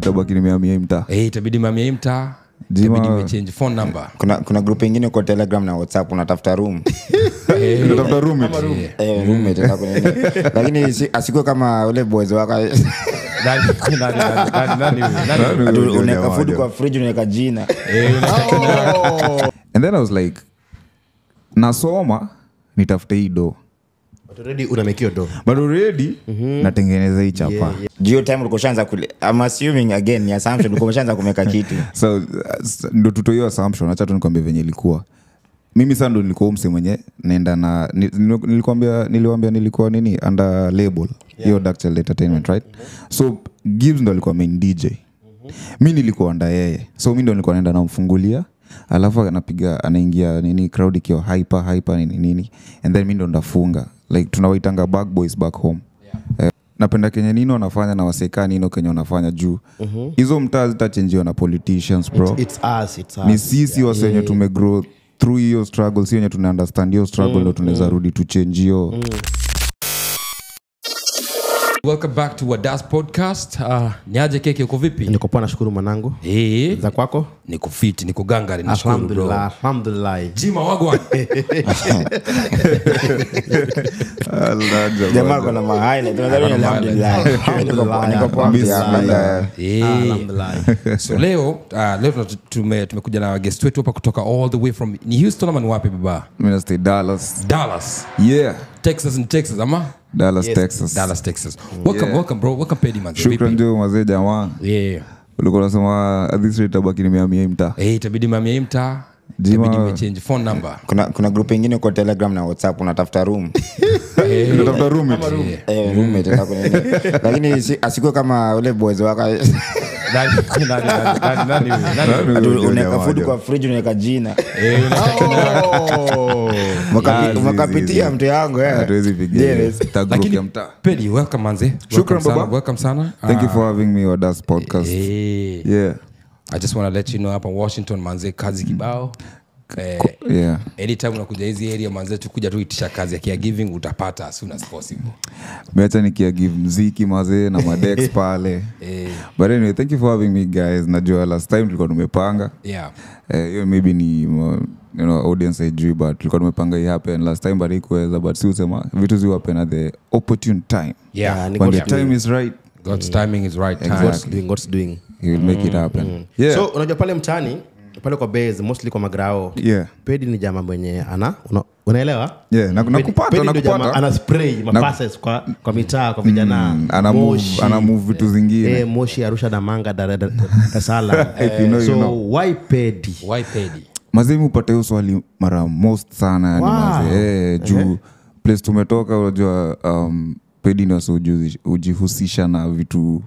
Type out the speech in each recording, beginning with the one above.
itabaki nimehamia mtaa. Itabidi nimehamia mtaa. Itabidi nimechange phone number. Kuna group nyingine kwa Telegram na WhatsApp unatafuta room. Unatafuta room. Roommate nataka kunini. Lakini asikuwe kama wale boys wako. Nani unaweka food kwa fridge unaweka jina. And then I was like nasoma nitafute hii do. But already unamekio do. But already natengeneza hii chapa. Geo time ulikoshaanza kule. I'm assuming again ni assumption ulikoshaanza kumeka kitu. So ndo tuto hiyo assumption acha tu nikwambie venye ilikuwa. Mimi sasa ndo nilikuwa mse mwenye naenda na niliwaambia nilikuwa nini under label hiyo Ductal Entertainment, right? So Gibbs ndo alikuwa main DJ. Mimi nilikuwa under yeye. So mimi ndo nilikuwa naenda namfungulia. Alafu anaingia nini crowd ikiwa hyper nini and then mimi ndo ndafunga like tunawaitanga back boys back home. Napenda Kenya nini wanafanya na waseka nini Kenya wanafanya juu hizo mtaa zitachangewa na politicians bro. It's us. Ni sisi wasenye tumegrow through hiyo struggle, sio wenye tuna understand hiyo struggle ndo tunaweza rudi tu change hiyo. Welcome back to Wadas Podcast. Niaje keke uko vipi? Niko poa nashukuru mwanangu. Za kwako? Niko fit, niko gangari nashukuru bro. Alhamdulillah. Jima wagwan. Jamaa kuna mahaina tunadhani alhamdulillah. Niko poa Alhamdulillah. So leo tumekuja na guest wetu hapa kutoka all the way from ni Houston ama ni wapi baba? Mimi stay Dallas. Yeah. Texas ama? Dallas, yes. Texas. Welcome bro. Welcome Pedi man. Shukran ndio mazee jamaa. Yeah. Ulikuwa unasema at this rate itabaki nimehamia mtaa. Itabidi nimehamia mtaa. Itabidi nimechange phone number. Kuna group nyingine kwa Telegram na WhatsApp unatafuta room. Unatafuta room. Roommate nataka kunini. Lakini asikuwe kama wale boys wako. Unaweka food kwa fridge unaweka jina. Makapitia mtu yangu hatuwezi pigia tagroup ya mtaa. Pedi welcome manze. Shukran baba. Welcome sana. Thank you for having me on this podcast. Yeah. I just want to let you know hapa Washington manze kazi kibao. Yeah. Anytime unakuja hizi area manze tukuja tu itisha kazi ya caregiving utapata as soon as possible. Meacha nikiagive muziki mazee na madex pale. But anyway, thank you for having me guys. Najua last time tulikuwa tumepanga. Yeah. You maybe ni audience IG but tulikuwa tumepanga hii happen last time but ikuweza but si usema vitu zi happen at the opportune time. Yeah. When the time is right. God's timing is right time. Exactly. God's doing. He will make it happen. Yeah. So unajua pale mtaani pale kwa base mostly kwa magrao. Yeah. Pedi ni jamaa mwenye unaelewa? Yeah, nakupata. Ana spray mapasses kwa mitaa kwa vijana. Ana move vitu zingine. Moshi Arusha na Manga Dar es Salaam. So why Pedi? Mazemu upate hiyo swali mara most sana yani mazee. Juu place tumetoka unajua Pedi ni wasa ujihusisha na vitu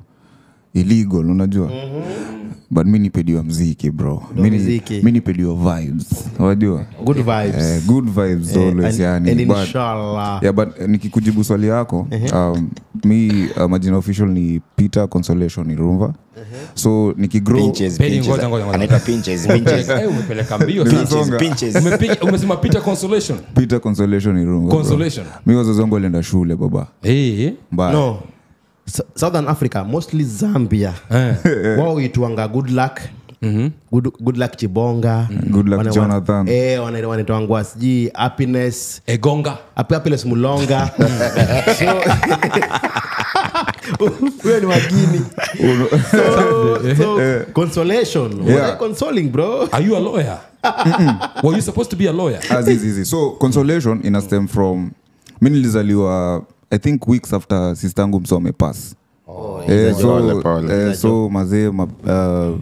illegal unajua. But mimi nipediwa muziki bro. Mimi nipediwa vibes. Unajua? Good vibes. Good vibes always yani. And inshallah. Yeah, but nikikujibu swali yako, majina official ni Peter Consolation Irumva. So nikigrow anaitwa Pinches. Umepeleka mbio Pinches. Umesema Peter Consolation. Peter Consolation Irumva. Consolation. Mimi wazazi wangu walienda shule baba. No. Southern Africa, mostly Zambia. Wao ituanga good luck. Good luck Chibonga. Good luck Jonathan. Wanaitwangwa siji happiness. Egonga. Happiness Mulonga. Wewe ni wagini. So consolation. What are you consoling bro? Are you a lawyer? Were you supposed to be a lawyer? Easy. So consolation in a stem from mimi nilizaliwa I think weeks after sistangu msome pass. So mazee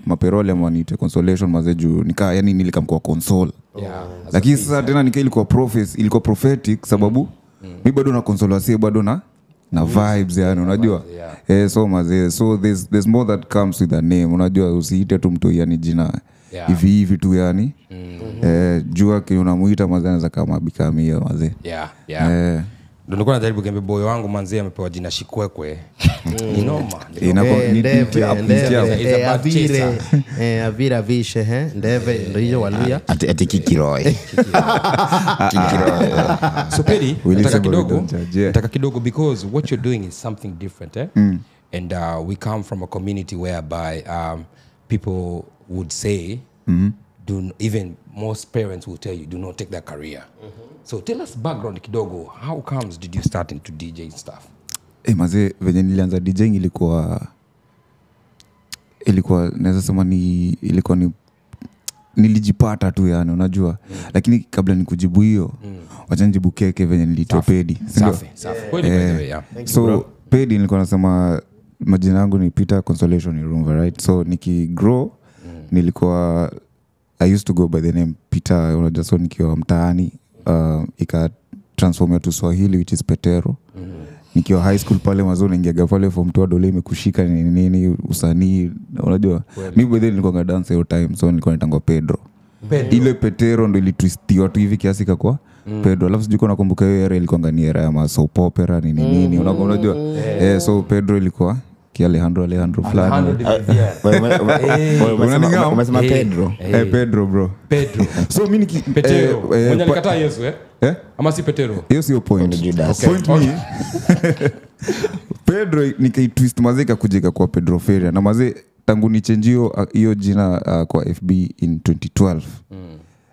maperole mwanite consolation mazee juu nika yani nilikamkuwa console. Lakini sasa tena nika ilikuwa prophetic sababu mimi bado na console wasi bado na vibes yani unajua. So mazee so there's more that comes with the name unajua usiite tu mtu yani jina hivi tu yani. Jua kile unamuita mazee anaweza kama bikamia mazee. Ndio nilikuwa najaribu gembe boy wangu manzi amepewa jina Shikwekwe. Ni noma. Avira vishe ndeve ndio walia ati Kikiroi. So Pedi nataka kidogo because what you're doing is something different and we come from a community whereby people would say, even most parents will tell you, do not take that career. So tell us background kidogo. How comes did you start into DJ stuff? Maze venye nilianza DJing ilikuwa naweza sema ilikuwa ni nilijipata tu yani unajua lakini kabla nikujibu hiyo wacha nijibu keke venye nilitoa pedi safi kweli by the way yeah. So pedi nilikuwa nasema majina yangu ni Peter Consolation Irumva, right? So nikigrow nilikuwa I used to go by the name Peter, unajua, so nikiwa mtaani ika transform to Swahili which is Petero. Nikiwa high school pale mazo naingiaga pale form 2 dole imekushika nini usanii unajua. Mimi by then nilikuwa dance hiyo time, so nilikuwa naitangwa Pedro. Ile Petero ndo ilitwistiwa tu hivi kiasi kwa Pedro. Alafu sijui nakumbuka hiyo era ilikuwa ngani era ya soap opera nini unajua. So Pedro ilikuwa Alejandro fulani. Umesema Pedro. Pedro bro. Pedro. So mimi Petero. Mwenye alikataa Yesu ama si Petero? Hiyo sio point. Point me. Pedro nikaitwist mazeka kujeka kwa Pedro Feria na mazee tangu nichenjio hiyo jina kwa FB in 2012.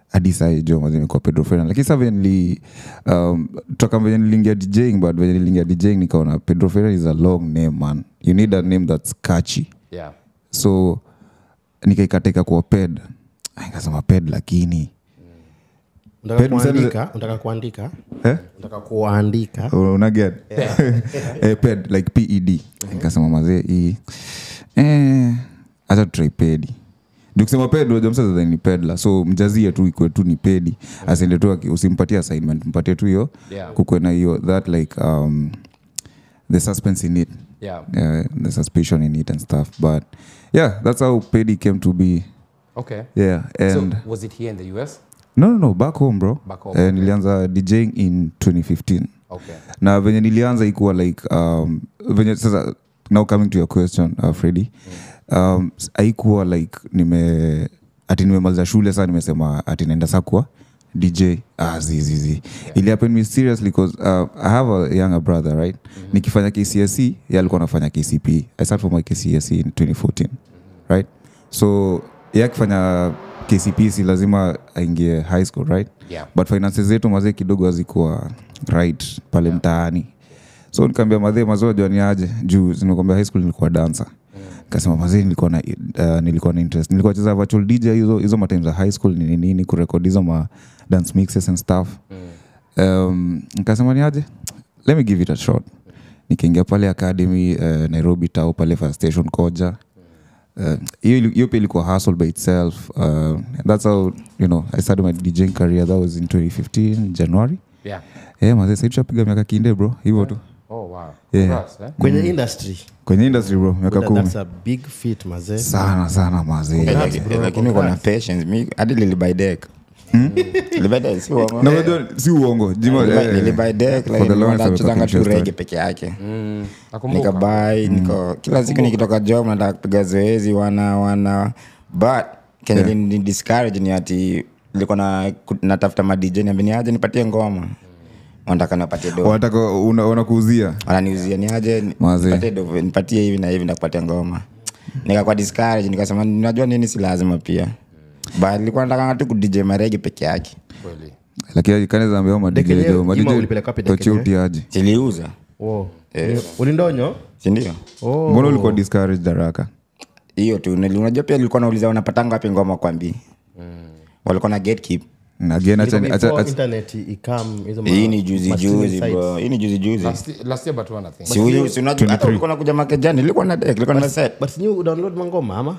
Hadi sasa jo mazee kwa Pedro Feria. Lakini sasa venye toka venye nilingia DJing, but venye nilingia DJing nikaona Pedro Feria is a long name, man. You need a name that's catchy. Yeah. So nikaikateka kwa Ped. Nikasema Ped lakini Unataka kuandika una get Ped like PED. Nikasema mazee hii acha try Pedi. Ndio kusema Ped unajua msasa ni pedla, so mjazie tu iko tu ni Pedi. Asende tu usimpatie assignment, mpatie tu hiyo kukwe na hiyo that like the suspense in it. The suspicion in it and stuff, but yeah, that's how Pedi came to be. Okay. Yeah, and so was it here in the US? No, back home bro. Back home. Nilianza DJing in 2015. Okay. Na venye nilianza ikuwa like venye sasa now coming to your question Freddy, haikuwa like nimemaliza shule sasa nimesema ati naenda sasa kwa DJ zizi. Ili happen me seriously because I have a younger brother, right? Nikifanya KCSE yeye alikuwa anafanya KCPE. I started for my KCSE in 2014. Right? So yeye akifanya KCPE si lazima aingie high school, right? Yeah. But finances zetu mazee kidogo hazikuwa right pale mtaani. So nikamwambia mazee mazoa jani aje juu nimekwambia high school nilikuwa dancer. Kasema mazee nilikuwa na interest. Nilikuwa cheza virtual DJ hizo matimes za high school nini kurekodi hizo ma dance mixes and stuff. Nikasema ni aje, let me give it a shot. Nikaingia pale academy Nairobi Tao pale Fire Station Koja. Hiyo pia ilikuwa hustle by itself. That's how I started my DJing career. That was in 2015 January. Mazee sasa tunapiga miaka kinde bro hivyo tu. Oh wow. Yeah. Kwenye industry bro miaka 10. That's a big feat mazee. Sana mazee. Lakini uko na patience. Mimi hadi nilibuy deck. Nilibuy si uongo. No, si uongo. Jima nilibuy deck like nachanga tu reggae peke yake. Nikabuy kila siku nikitoka job nataka kupiga zoezi wana but can ni discourage ni ati nilikuwa natafuta ma DJ niambia aje nipatie ngoma. Wanataka nipatie do. Wanakuuzia. Wananiuzia ni aje nipatie do, nipatie hivi na hivi ndakupatia ngoma. Nikakuwa discourage nikasema ninajua nini si lazima pia. But nilikuwa nataka tu ku DJ marege peke yake. Kweli. Lakini kanaweza ambia madj ulipeleka wapi deke? Tochi aje. Siliuza. Ulindonyo? Si ndio? Mbona ulikuwa discouraged haraka? Hiyo tu unajua pia nilikuwa nauliza unapatanga wapi ngoma kwambi. Walikuwa na gatekeep. Na again acha internet ikam hizo hii ni juzi bro. Hii ni juzi. Last year but one I think. Si unajua hata ulikuwa nakuja makejani nilikuwa na deck, nilikuwa na set. But you download mangoma ama?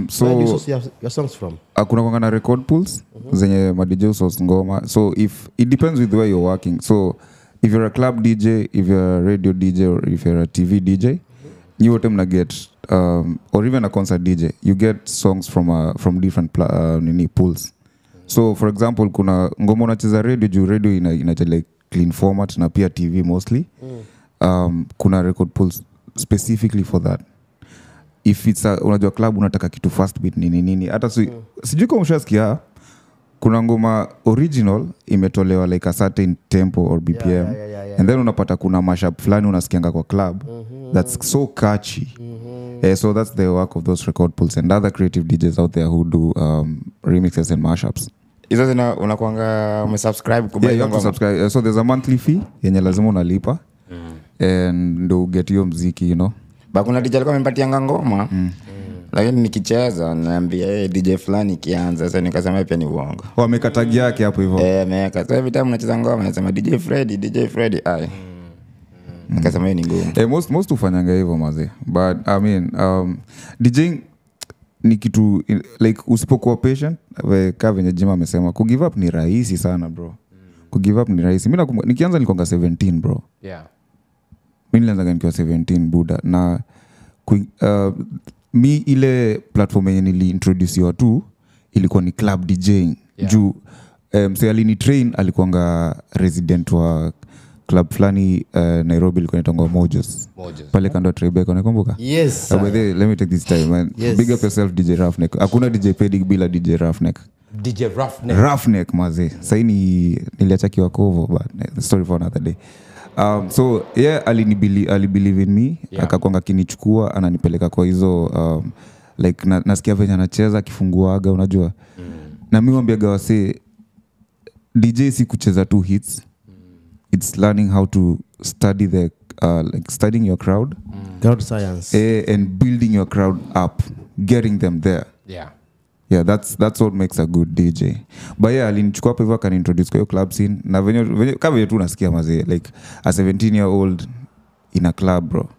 So where do you source your songs from? Kuna kwanga na record pools zenye madj source ngoma. So if it depends with where you're working. So if you're a club DJ, if you're a radio DJ, or if you're a TV DJ, you would get or even a concert DJ, you get songs from different pools. So for example kuna ngoma unacheza radio juu radio ina like clean format na pia TV mostly. Kuna record pools specifically for that. If it's unajua club unataka kitu fast beat nini hata sijui kama ushasikia kuna ngoma original imetolewa like a certain tempo or BPM and then unapata kuna mashup fulani unasikianga kwa club that's so catchy. So that's the work of those record pools and other creative DJs out there who do remixes and mashups. Hizo zina unakuanga umesubscribe kubaya you have to subscribe. So there's a monthly fee yenye lazima unalipa and do get your muziki, you know. Ba kuna DJ alikuwa amepatianga ngoma. Lakini nikicheza naambia DJ fulani kianza sasa nikasema pia ni uongo. Wamekatagi yake hapo hivyo. Ameka. So every time unacheza ngoma anasema DJ Freddy ai. Nikasema ni ngumu. Most ufanyanga hivyo maze. But I mean DJing ni kitu like usipokuwa patient kama venye Jima amesema ku give up ni rahisi sana bro. Ku give up ni rahisi. Mimi nikianza nilikuwa 17 bro. Yeah. Mimi nilianza nikiwa 17 buda na mi ile platform yenye niliintroduce watu ilikuwa ni club DJing. Juu so alini train alikuanga resident wa club fulani Nairobi ilikuwa inaitwa Mojos. Pale kando ya Tribeca unakumbuka? Yes. Let me take this time man. Yes. Big up yourself DJ Roughneck. Hakuna DJ Pedig bila DJ Roughneck. DJ Roughneck maze. Sasa niliacha kiwakovo but story for another day. So yeah alibelieve in me. Akakwanga kinichukua ananipeleka kwa hizo like nasikia venye anacheza akifunguaga unajua. Na mimi mwambiaga wase DJ si kucheza tu hits. It's learning how to study like studying your crowd. Crowd science. And building your crowd up, getting them there. Yeah, that's what makes a good DJ. But yeah, alinichukua hapo hivyo akaniintroduce kwa hiyo club scene na venye kama vile tu nasikia mazee like a 17-year-old in a club bro.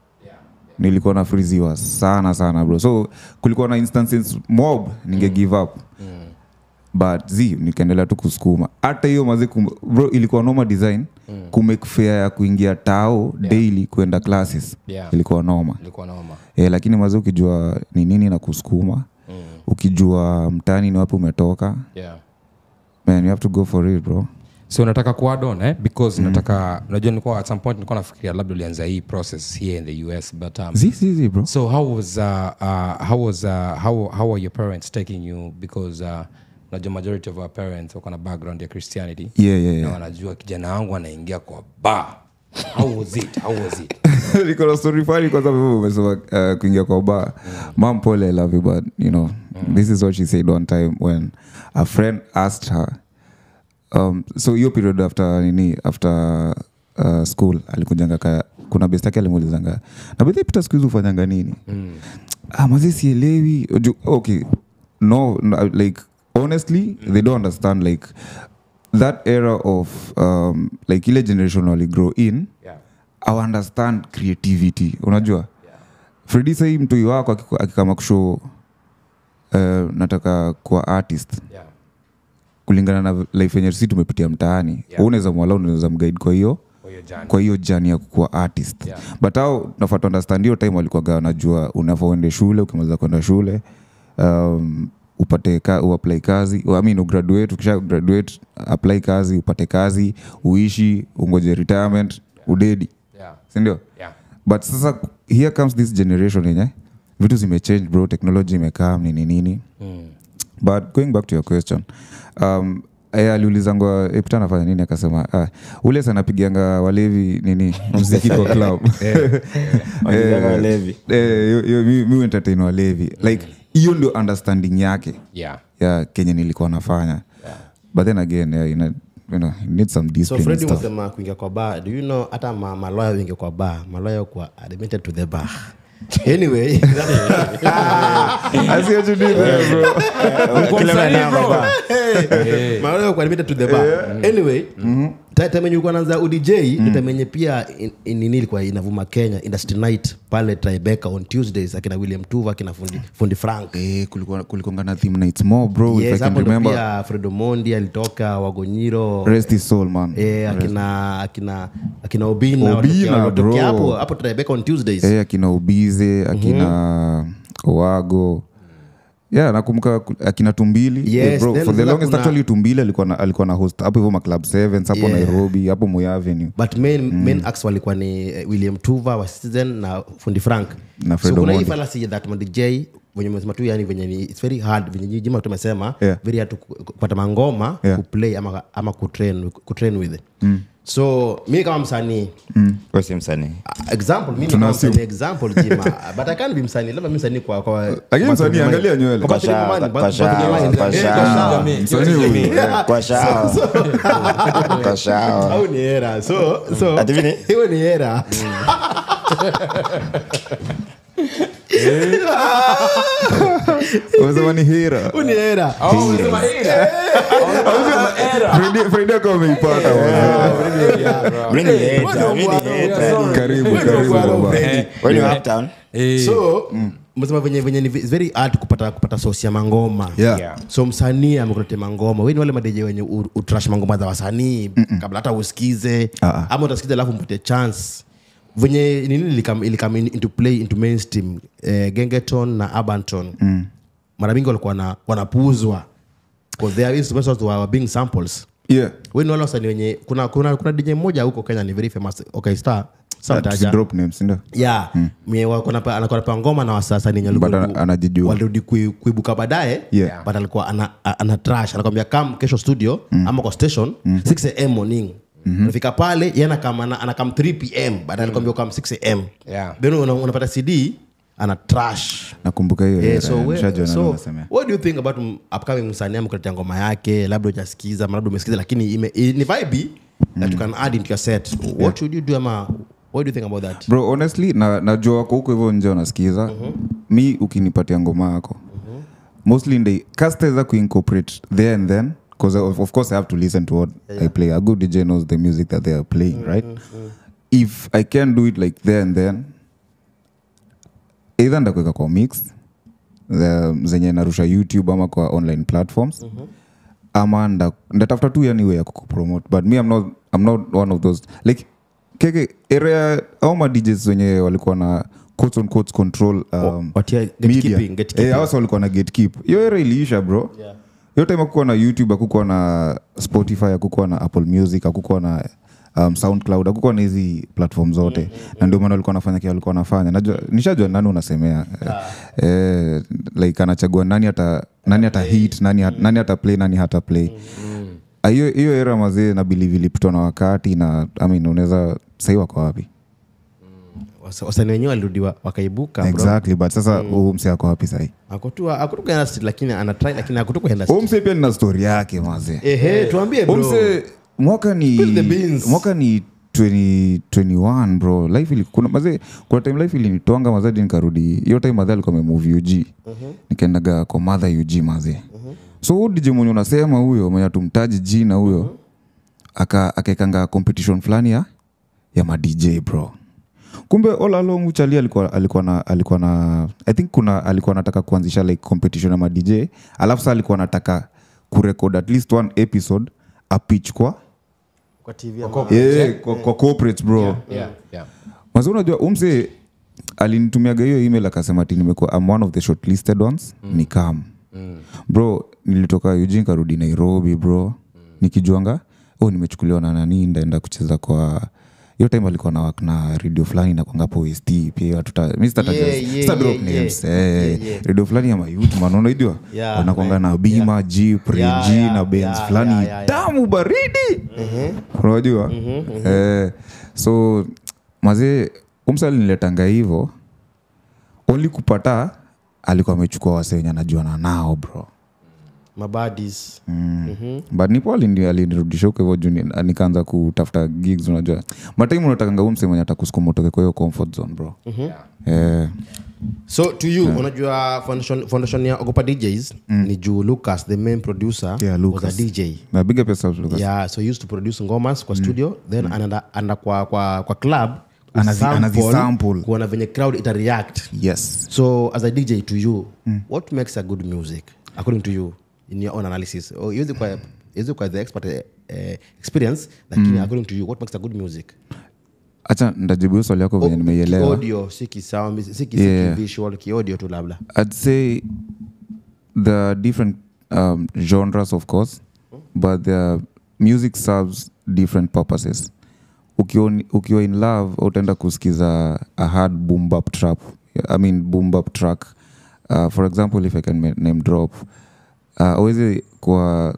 Nilikuwa na freeziwa sana bro. So kulikuwa na instances mob ninge give up. But nikaendelea tu kusukuma. Hata hiyo mazee bro ilikuwa normal design kumake fare ya kuingia tao daily kwenda classes. Ilikuwa normal. Lakini mazee ukijua ni nini na kusukuma ukijua mtani ni wapi umetoka man you have to go for it bro. So nataka kuadd on because nataka unajua nilikuwa at some point nilikuwa nafikiria labda ulianza hii process here in the US but bro. So how are your parents taking you because the majority of our parents wako na background ya Christianity. Yeah. Na wanajua kijana wangu anaingia kwa bar. How was it? Niko na story funny kwa sababu umesema kuingia kwa bar. Mom Paul I love you but you know this is what she said one time when a friend asked her so your period after school alikujanga kuna best yake alimuulizanga na bidhi Peter siku hizo ufanyanga nini? Mazi sielewi. Okay. No like honestly they don't understand like that era of like ile generation wali grow in. I understand creativity unajua. Freddy say mtu wako akikama kushow nataka kuwa artist kulingana na life yenye sisi tumepitia mtaani. Unaweza mwala unaweza mguide kwa hiyo journey ya kuwa artist. But how nafuata understand hiyo time walikuwa wanajua unafaa shule ukimaliza kwenda shule upate uapply kazi ugraduate ukisha graduate apply kazi upate kazi uishi ungoje retirement udedi si ndio? But sasa here comes this generation yenye vitu zimechange bro, technology imekaa nini but going back to your question aliulizangwa Epita anafanya nini akasema ule sana pigianga walevi nini muziki kwa club walevi mimi entertain walevi like hiyo ndio understanding yake ya Kenya nilikuwa nafanya but then again you know you need some discipline. So Freddy wasema kuingia kwa bar, do you know hata maloya wengi kwa bar, maloya kwa admitted to the bar. Anyway, I see what you did there bro. Maloya kwa admitted to the bar. Anyway, time yenye uko naanza UDJ time pia nini ilikuwa inavuma Kenya industry night pale Tribeca on Tuesdays akina William Tuva akina fundi Frank kulikuwa na theme nights more bro. Yes, if I can remember pia Fredo Mondi alitoka Wagonyiro rest his soul man akina Obina bro hapo Tribeca on Tuesdays akina Obize akina Owago nakumbuka akina Tumbili. Yes, bro for the longest actually Tumbili alikuwa na host hapo hivyo Club 7 hapo Nairobi hapo Moi Avenue but main acts walikuwa ni William Tuva wa Citizen na fundi Frank na Fredo so kuna Mondi. hii fallacy that DJ wenye umesema tu yani venye it's very hard venye Jima tumesema very hard to kupata mangoma kuplay ama kutrain with it So mi kama msanii Wewe si msanii. example mimi kama msanii example Jima but I can't be msanii labda mimi msanii kwa Lakini msanii angalia nywele. Kwa shao. Kwa shao. au ni era so Ati vini? hiyo ni era Unasema ni hira. hiyo ni era Frida kama umeipata. Bring it later. Karibu baba. When you uptown. so msema venye ni very hard kupata source ya mangoma Yeah. so msanii amekuletea mangoma wewe ni wale madeje wenye utrash mangoma za wasanii kabla hata usikize ama utasikiza alafu mpate chance venye nini ilikam into play into mainstream Gengeton na Abanton mara mingi walikuwa wanapuuzwa because they are instruments were being samples Yeah. wewe ni wale wasanii wenye kuna DJ mmoja huko Kenya ni very famous okay star Let's drop names ndio. yeah anakuwa anapewa ngoma na wasasa ni But anajijua. walirudi kuibuka baadaye Yeah. but alikuwa ana trash anakwambia come kesho studio ama kwa station 6 am morning unafika pale yeye anakam 3 pm baadaye alikwambia come 6 am Yeah. then unapata CD ana trash Nakumbuka hiyo. Yeah, so unasema. what do you think about upcoming msanii amekuletea ngoma yake labda hujasikiza labda umesikiza lakini ni vibe that you can add into your set what should you do ama what do you think about that Bro, honestly najua wako huko hivyo nje unasikiza. Mi ukinipatia ngoma yako. Mostly ndio casters kuincorporate there and then because of course I have to listen to what I play. A good DJ knows the music that they are playing, right? If I can do it like there and then either ndakuweka kwa mix zenye narusha YouTube ama kwa online platforms ama ndatafuta tu yani way ya kupromote but me I'm not one of those like keke area au ma DJs wenye walikuwa na quotes on quotes control watia media. gatekeeping. Hao walikuwa na gatekeep. Hiyo era iliisha bro. Yeah. Hiyo time hakukuwa na YouTube, hakukuwa na Spotify, hakukuwa na Apple Music, hakukuwa na SoundCloud, hakukuwa na hizi platform zote. Na ndio maana walikuwa wanafanya kile walikuwa wanafanya. Najua nishajua nani unasemea. Like anachagua nani ata hit, nani ata play, nani hata play. Hiyo era mazee na believe ilipitwa na wakati na unaweza sasa wako wapi? Wasanii wenyewe walirudi wakaibuka bro. Exactly, but sasa huyu mse ako wapi sasa? Akotoka industry lakini ana try lakini akotoka industry. Huyu mse pia nina story yake mazee. Tuambie bro. Mse mwaka ni 2021 bro. Life ilikuna mazee kwa time life ilinitwanga mazee nikarudi. Hiyo time mazee alikuwa amemove UG. Nikaendaga kwa mother UG mazee. So huyu DJ mwenye unasema huyo mwenye tumtaji jina huyo akaekanga competition fulani ya ma DJ bro. Kumbe all along uchali alikuwa na I think alikuwa anataka kuanzisha like competition ya ma DJ, alafu sasa alikuwa anataka kurecord at least one episode a pitch kwa TV kwa corporate bro. Yeah. Mwanzo unajua umse alinitumiaga hiyo email akasema ati nimekuwa I'm one of the shortlisted ones ni come. Bro nilitoka Eugene karudi Nairobi bro. Nikijuanga nimechukuliwa na nani ndaenda kucheza kwa hiyo time alikuwa na work na radio fulani na kwangapo OST pia Mr. Drop names radio fulani ya mayouth man unajua wanakuanga na Bima Jeep G na Benz fulani tamu baridi unajua so mazee umsali niletanga hivyo only kupata alikuwa amechukua wase wenye anajuana nao bro mabadis but nipo alinirudisha huko hivyo juu nikaanza kutafuta gigs unajua matime unatakanga umse mwenye atakusukuma utoke kwa hiyo comfort zone bro. So to you unajua foundation ya Ogopa DJs ni juu Lucas the main producer was a DJ na big up yourself Lucas. Yeah, so he used to produce ngomas kwa studio then anaenda kwa club anazisample kuona venye crowd ita react. Yes. So as a DJ to you what makes a good music according to you in your own analysis or is it quite the expert experience lakini according to you what makes a good music? Acha ndajibu swali yako venye nimeielewa. Audio si sound si visual audio tu labda. I'd say the different genres of course but the music serves different purposes. Ukiwa in love utaenda kusikiza a hard boom bap trap boom bap track for example if I can name drop always kwa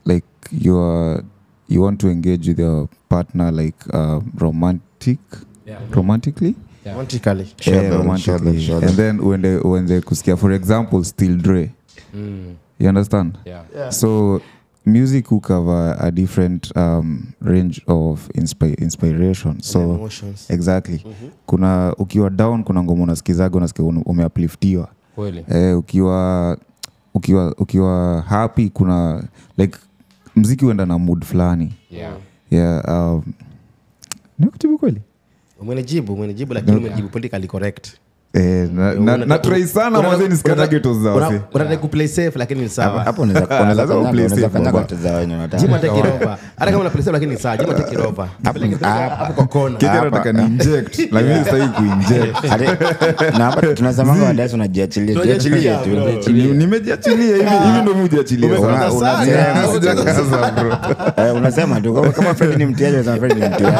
like your you want to engage with your partner like romantically romantically romantically. And then when they kusikia for example Still Dre, you understand? So music will cover a different range of inspiration. So emotions. Exactly. Kuna ukiwa down kuna ngoma unasikizaga unasikia umeupliftiwa. Kweli. Ukiwa happy kuna like muziki huenda na mood fulani. Nikujibu kweli? Umenijibu lakini umejibu politically correct. Na try sana mwanzo nisikataje to zao. Unataka ku play safe lakini ni sawa. Hapo unaweza kufanya kwa tazao wenyewe unataka. Jima take it over. Hata kama una play safe lakini ni sawa. Jima take it over. Hapo kwa kona. Kile nataka ni inject. Na mimi sitaki kuinject. Na hapa tunasema kwa dada unajiachilia tu. Nimejiachilia hivi ndio mujiachilia. Unasema tu kama friend ni mtiaji unasema friend ni mtiaji.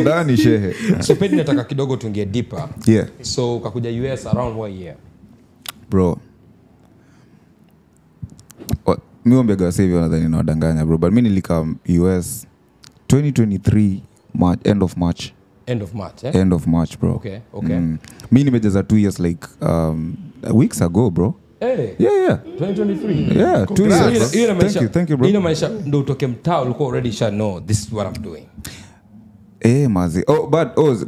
Ndani shehe. So Pedi nataka kidogo tuingie deeper. Yeah. So ukakuja US around what year? Bro. Mimi ombega sasa hivi nadhani nawadanganya bro, but mimi nilika US 2023 end of March. End of March, eh? End of March, bro. Okay. Mimi nimejaza 2 years like weeks ago, bro. Hey. Yeah. 2023. Yeah, 2 years. Thank you, bro. Ina maisha ndo utoke mtaa ulikuwa already should know this is what I'm doing. Mazi.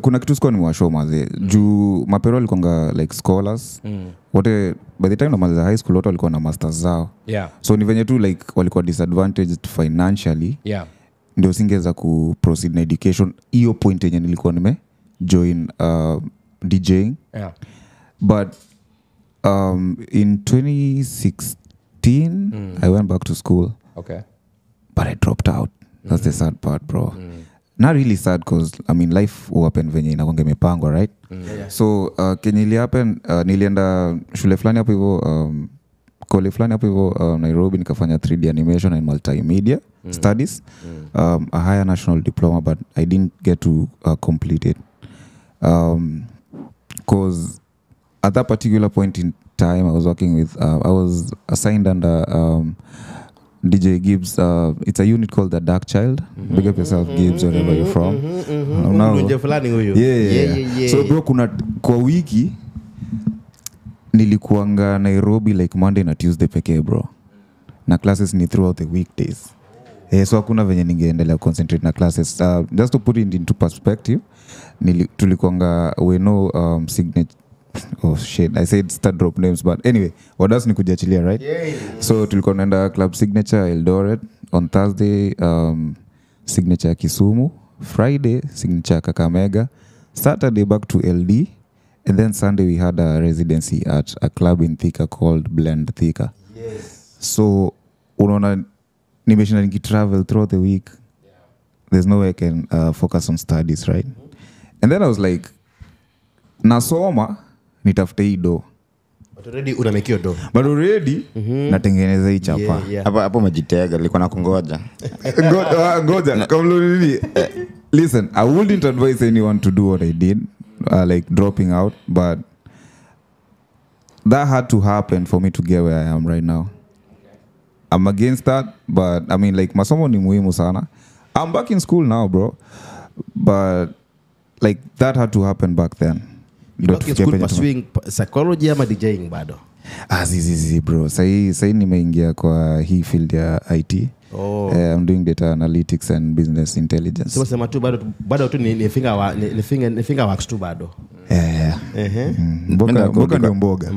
Kuna kitu sikuwa nimewashow mazi. Juu mapero walikonga like scholars. Wote by the time namaliza high school wote walikuwa na masters zao. Yeah. So ni venye tu like walikuwa disadvantaged financially. Yeah. Ndio singeweza ku proceed na education. Hiyo point yenye nilikuwa nime join DJing. Yeah. But in 2016 I went back to school. Okay. But I dropped out. That's the sad part, bro. Not really sad because I mean life will happen venye inakuanga imepangwa, right? So kenye ili happen nilienda shule fulani hapo hivyo kole fulani hapo hivyo Nairobi nikafanya 3D animation and multimedia studies, a higher national diploma, but I didn't get to complete it because at that particular point in time I was working with I was assigned under DJ Gibbs. It's a unit called the Dark Child. Big up yourself, Gibbs, wherever you're from. Yeah. So bro, kwa wiki nilikuanga Nairobi like Monday na Tuesday pekee, bro. Na classes ni throughout the weekdays. So hakuna venye ningeendelea concentrate na classes. Just to put it into perspective, tulikuanga signature. Oh shit, I said start drop names, but anyway, wadasi ni kujiachilia, right? Yeah. So tulikuwa naenda Club Signature Eldoret on Thursday, Signature Kisumu, Friday Signature Kakamega, Saturday back to LD, and then Sunday we had a residency at a club in Thika called Blend Thika. Yes. So unaona nimeshinda nikitravel throughout the week. Yeah. There's no way I can focus on studies, right? And then I was like, nasoma nitafute hii do. But already unamekio do. But already natengeneza hii chapa. Hapo umejitega, nilikuwa nakungoja. Ngoja, kamluni. Listen, I wouldn't advise anyone to do what I did, like dropping out, but that had to happen for me to get where I am right now. I'm against that, but I mean like masomo ni muhimu sana. I'm back in school now, bro. But like that had to happen back then. Back in school pursuing psychology ama DJing bado? Zizi bro. Sai nimeingia kwa hii field ya IT. I'm doing data analytics and business intelligence. Sema tu bado tu ni finger works tu bado. Yeah. Mboga ndio mboga.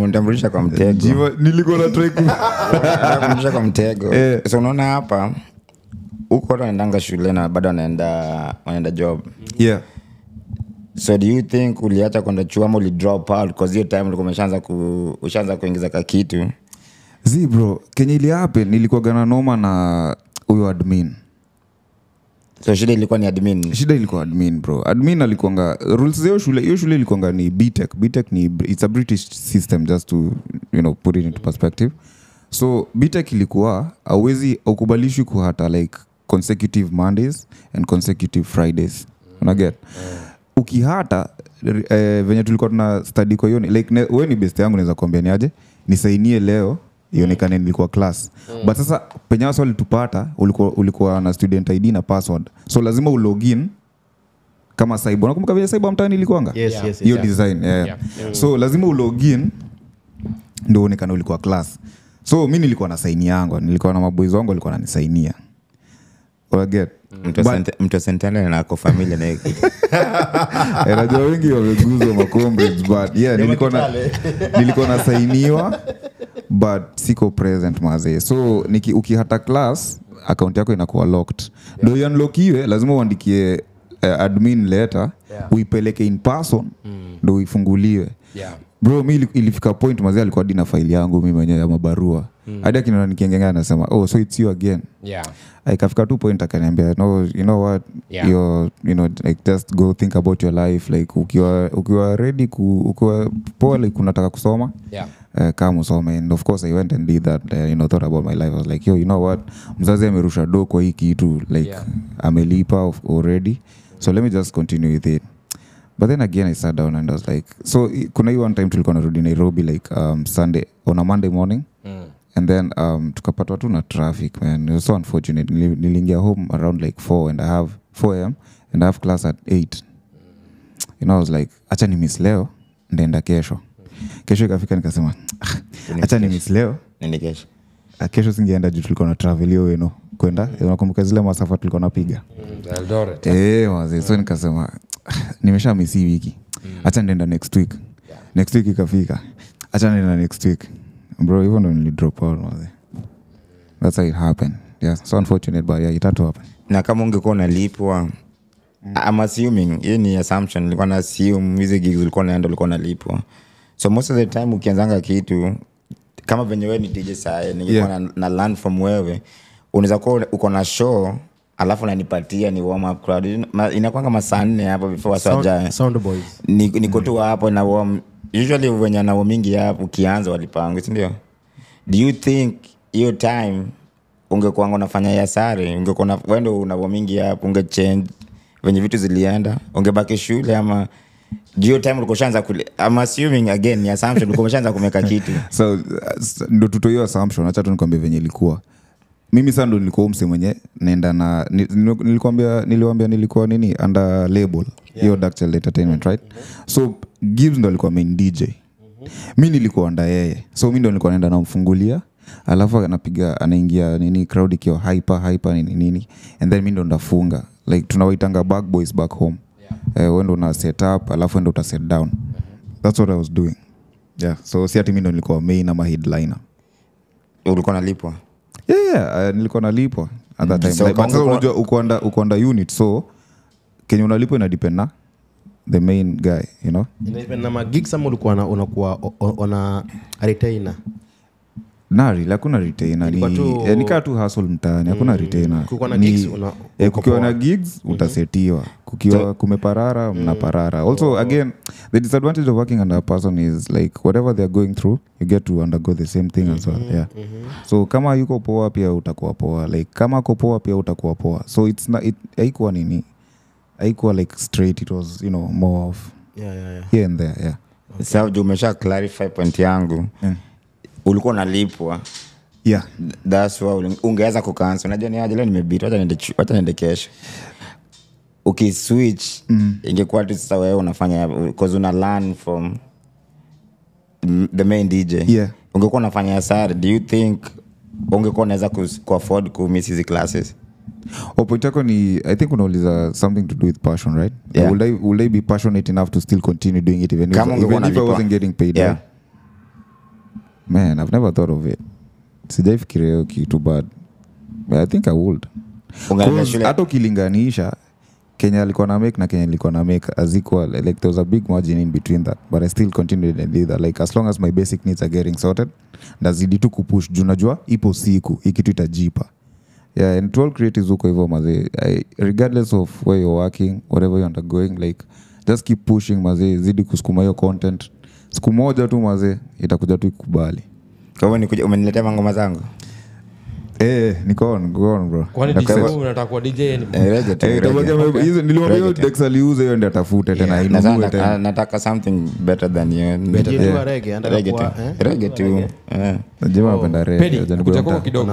Ndamrudisha kwa mtego. Nilikuwa na try kumrudisha kwa mtego. So unaona hapa uko anaendanga shule na bado anaenda job. Yeah. So do you think uliacha kwenda chuo ama uli drop out because your time ulikuwa ushaanza kuingiza ka kitu? Bro, kenye ili happen nilikuwa gana noma na huyo admin. So shida ilikuwa ni admin. Shida ilikuwa admin, bro. Admin alikuanga rules zao shule. Hiyo shule ilikuanga ni BTech. BTech ni it's a British system, just to put it into perspective. So BTech ilikuwa hauwezi ukubalishi kuhata like consecutive Mondays and consecutive Fridays. Unaget? Ukihata venye tulikuwa tuna study kwa hiyo like wewe ni best yangu naweza kuambia ni aje nisainie leo ionekane nilikuwa class. But sasa penye wasa walitupata ulikuwa na student ID na password, so lazima ulogin kama Saibo. Nakumbuka vile Saibo mtaani ilikuanga hiyo design. So lazima ulogin ndio uonekane ulikuwa class. So mimi nilikuwa na sign yangu, nilikuwa na maboys wangu walikuwa wananisainia. Get mtu sentana na kwa familia na hiyo. Najua wengi wameguzwa makomrades, but yeah, nilikuwa na sainiwa but siko present mazee. So ukihata class account yako inakuwa locked. Ndio unlockiwe lazima uandikie admin letter, uipeleke in person ndio uifunguliwe. Bro, mimi ilifika point mazee alikuwa dina file yangu mimi mwenyewe ya mabarua. Hadi akiniona nikiengengea anasema, "Oh, so it's you again." Ikafika tu point akaniambia, "No, you know what? Like just go think about your life, like ukiwa ready ukiwa poa like unataka kusoma." Kama usome. And of course I went and did that, thought about my life. I was like, "Yo, you know what? Mzazi amerusha do kwa hii kitu, like amelipa already. So let me just continue with it." But then again I sat down and I was like, so kuna hiyo one time tulikuwa narudi Nairobi like Sunday on a Monday morning. And then tukapatwa tu na traffic, man. It was so unfortunate. Niliingia home around like 4 a.m. and I have class at 8. I was like, acha ni miss leo ndaenda kesho. Kesho ikafika nikasema, acha ni miss leo nini kesho. Kesho singeenda juu tulikuwa na travel hiyo kwenda. Unakumbuka zile masafa tulikuwa napiga Eldoret. Wazi. So nikasema nimesha miss hii wiki. Acha nenda next week. Next week ikafika. Acha nenda next week. Bro, even when you drop out, that's how it happened. Yeah, so unfortunate, but yeah, it had to happen. Na kama ungekuwa unalipwa, I'm assuming, hii ni assumption, nilikuwa na assume hizo gigs ulikuwa unaenda ulikuwa unalipwa. So most of the time ukianzanga kitu, kama venye wewe ni DJ sae, ningekuwa na learn from wewe, unaweza kuwa uko na show, alafu unanipatia ni warm up crowd. Inakuanga masaa 4 hapo before wasaja. Sound boys. Niko tu hapo na warm. Usually wenye na mingi hapo ukianza walipanga, si ndio? Do you think your time ungekuwa unafanya yasari, ungekuwa wewe una mingi hapo ungechange venye vitu zilienda, ungebaki shule ama your time ulikuwa ushaanza kule? I'm assuming again ni assumption, ulikuwa ushaanza kumeka kitu. So ndo tutoyo assumption, acha tu nikwambie venye ilikuwa. Mimi sasa ndo nilikuwa mse mwenye naenda na niliwaambia nilikuwa nini under label hiyo Ductal Entertainment, right? So Gibbs ndo alikuwa main DJ. Mimi nilikuwa under yeye. So mimi ndo nilikuwa naenda namfungulia, alafu anaingia nini crowd ikiwa hyper nini. And then mimi ndo ndafunga. Like tunawaitanga back boys back home. Wewe ndo una set up, alafu ndo uta set down. That's what I was doing. Yeah, so si ati mimi ndo nilikuwa main ama headliner. Ulikuwa unalipwa? Yeah, nilikuwa nalipwa at that time. So like, but unajua uko under unit, so Kenya unalipwa ina depend na the main guy, Depend na magigs ama ulikuwa unakuwa ona retainer. Nari, hakuna retainer, ni kaa tu hustle mtaani, hakuna retainer. Kukiwa na gigs kukiwa na gigs utasetiwa, kukiwa kumeparara mnaparara. Also again, the disadvantage of working under a person is like whatever they are going through, you get to undergo the same thing as well. Yeah. So kama yuko poa pia utakuwa poa, like kama uko poa pia utakuwa poa. So it's not haikuwa nini, haikuwa like straight, it was more of here and there. Yeah. Sasa umesha clarify point yangu. Ulikuwa unalipwa. Yeah, that's why ungeweza kucancel. Unajua ni aje leo nimebita, hata niende kesho. Switch ingekuwa tu sasa wewe unafanya because una learn from the main DJ. Yeah. Ungekuwa unafanya asari, do you think ungekuwa unaweza ku afford ku miss hizi classes? Point yako ni, I think unauliza something to do with passion, right? Yeah. Will I be passionate enough to still continue doing it even if I wasn't getting paid? Yeah. Right? Man, I've never thought of it. Sijaifikiria kitu, but I think I would. Hata ukilinganisha Kenya alikuwa na make na Kenya alikuwa na make as equal, like there was a big margin in between that, but I still continued and did that. Like as long as my basic needs are getting sorted, ndazidi tu kupush juu najua ipo siku ikitu itajipa. Yeah, and 12 creatives uko hivyo maze, regardless of where you're working, whatever you're undergoing, like just keep pushing maze, zidi kusukuma hiyo content. Siku moja tu maze itakuja tu ikubali. Kwa hiyo umeniletea mangoma zangu? Niko on bro. Kwani DJ unataka kuwa DJ ni reggae nilimwambia hiyo Dex aliuza hiyo ndio atafute tena inunue tena. Nataka something better than you. DJ tu reggae anataka kuwa Reggae tu. Najua napenda reggae. Kuja kwa kidogo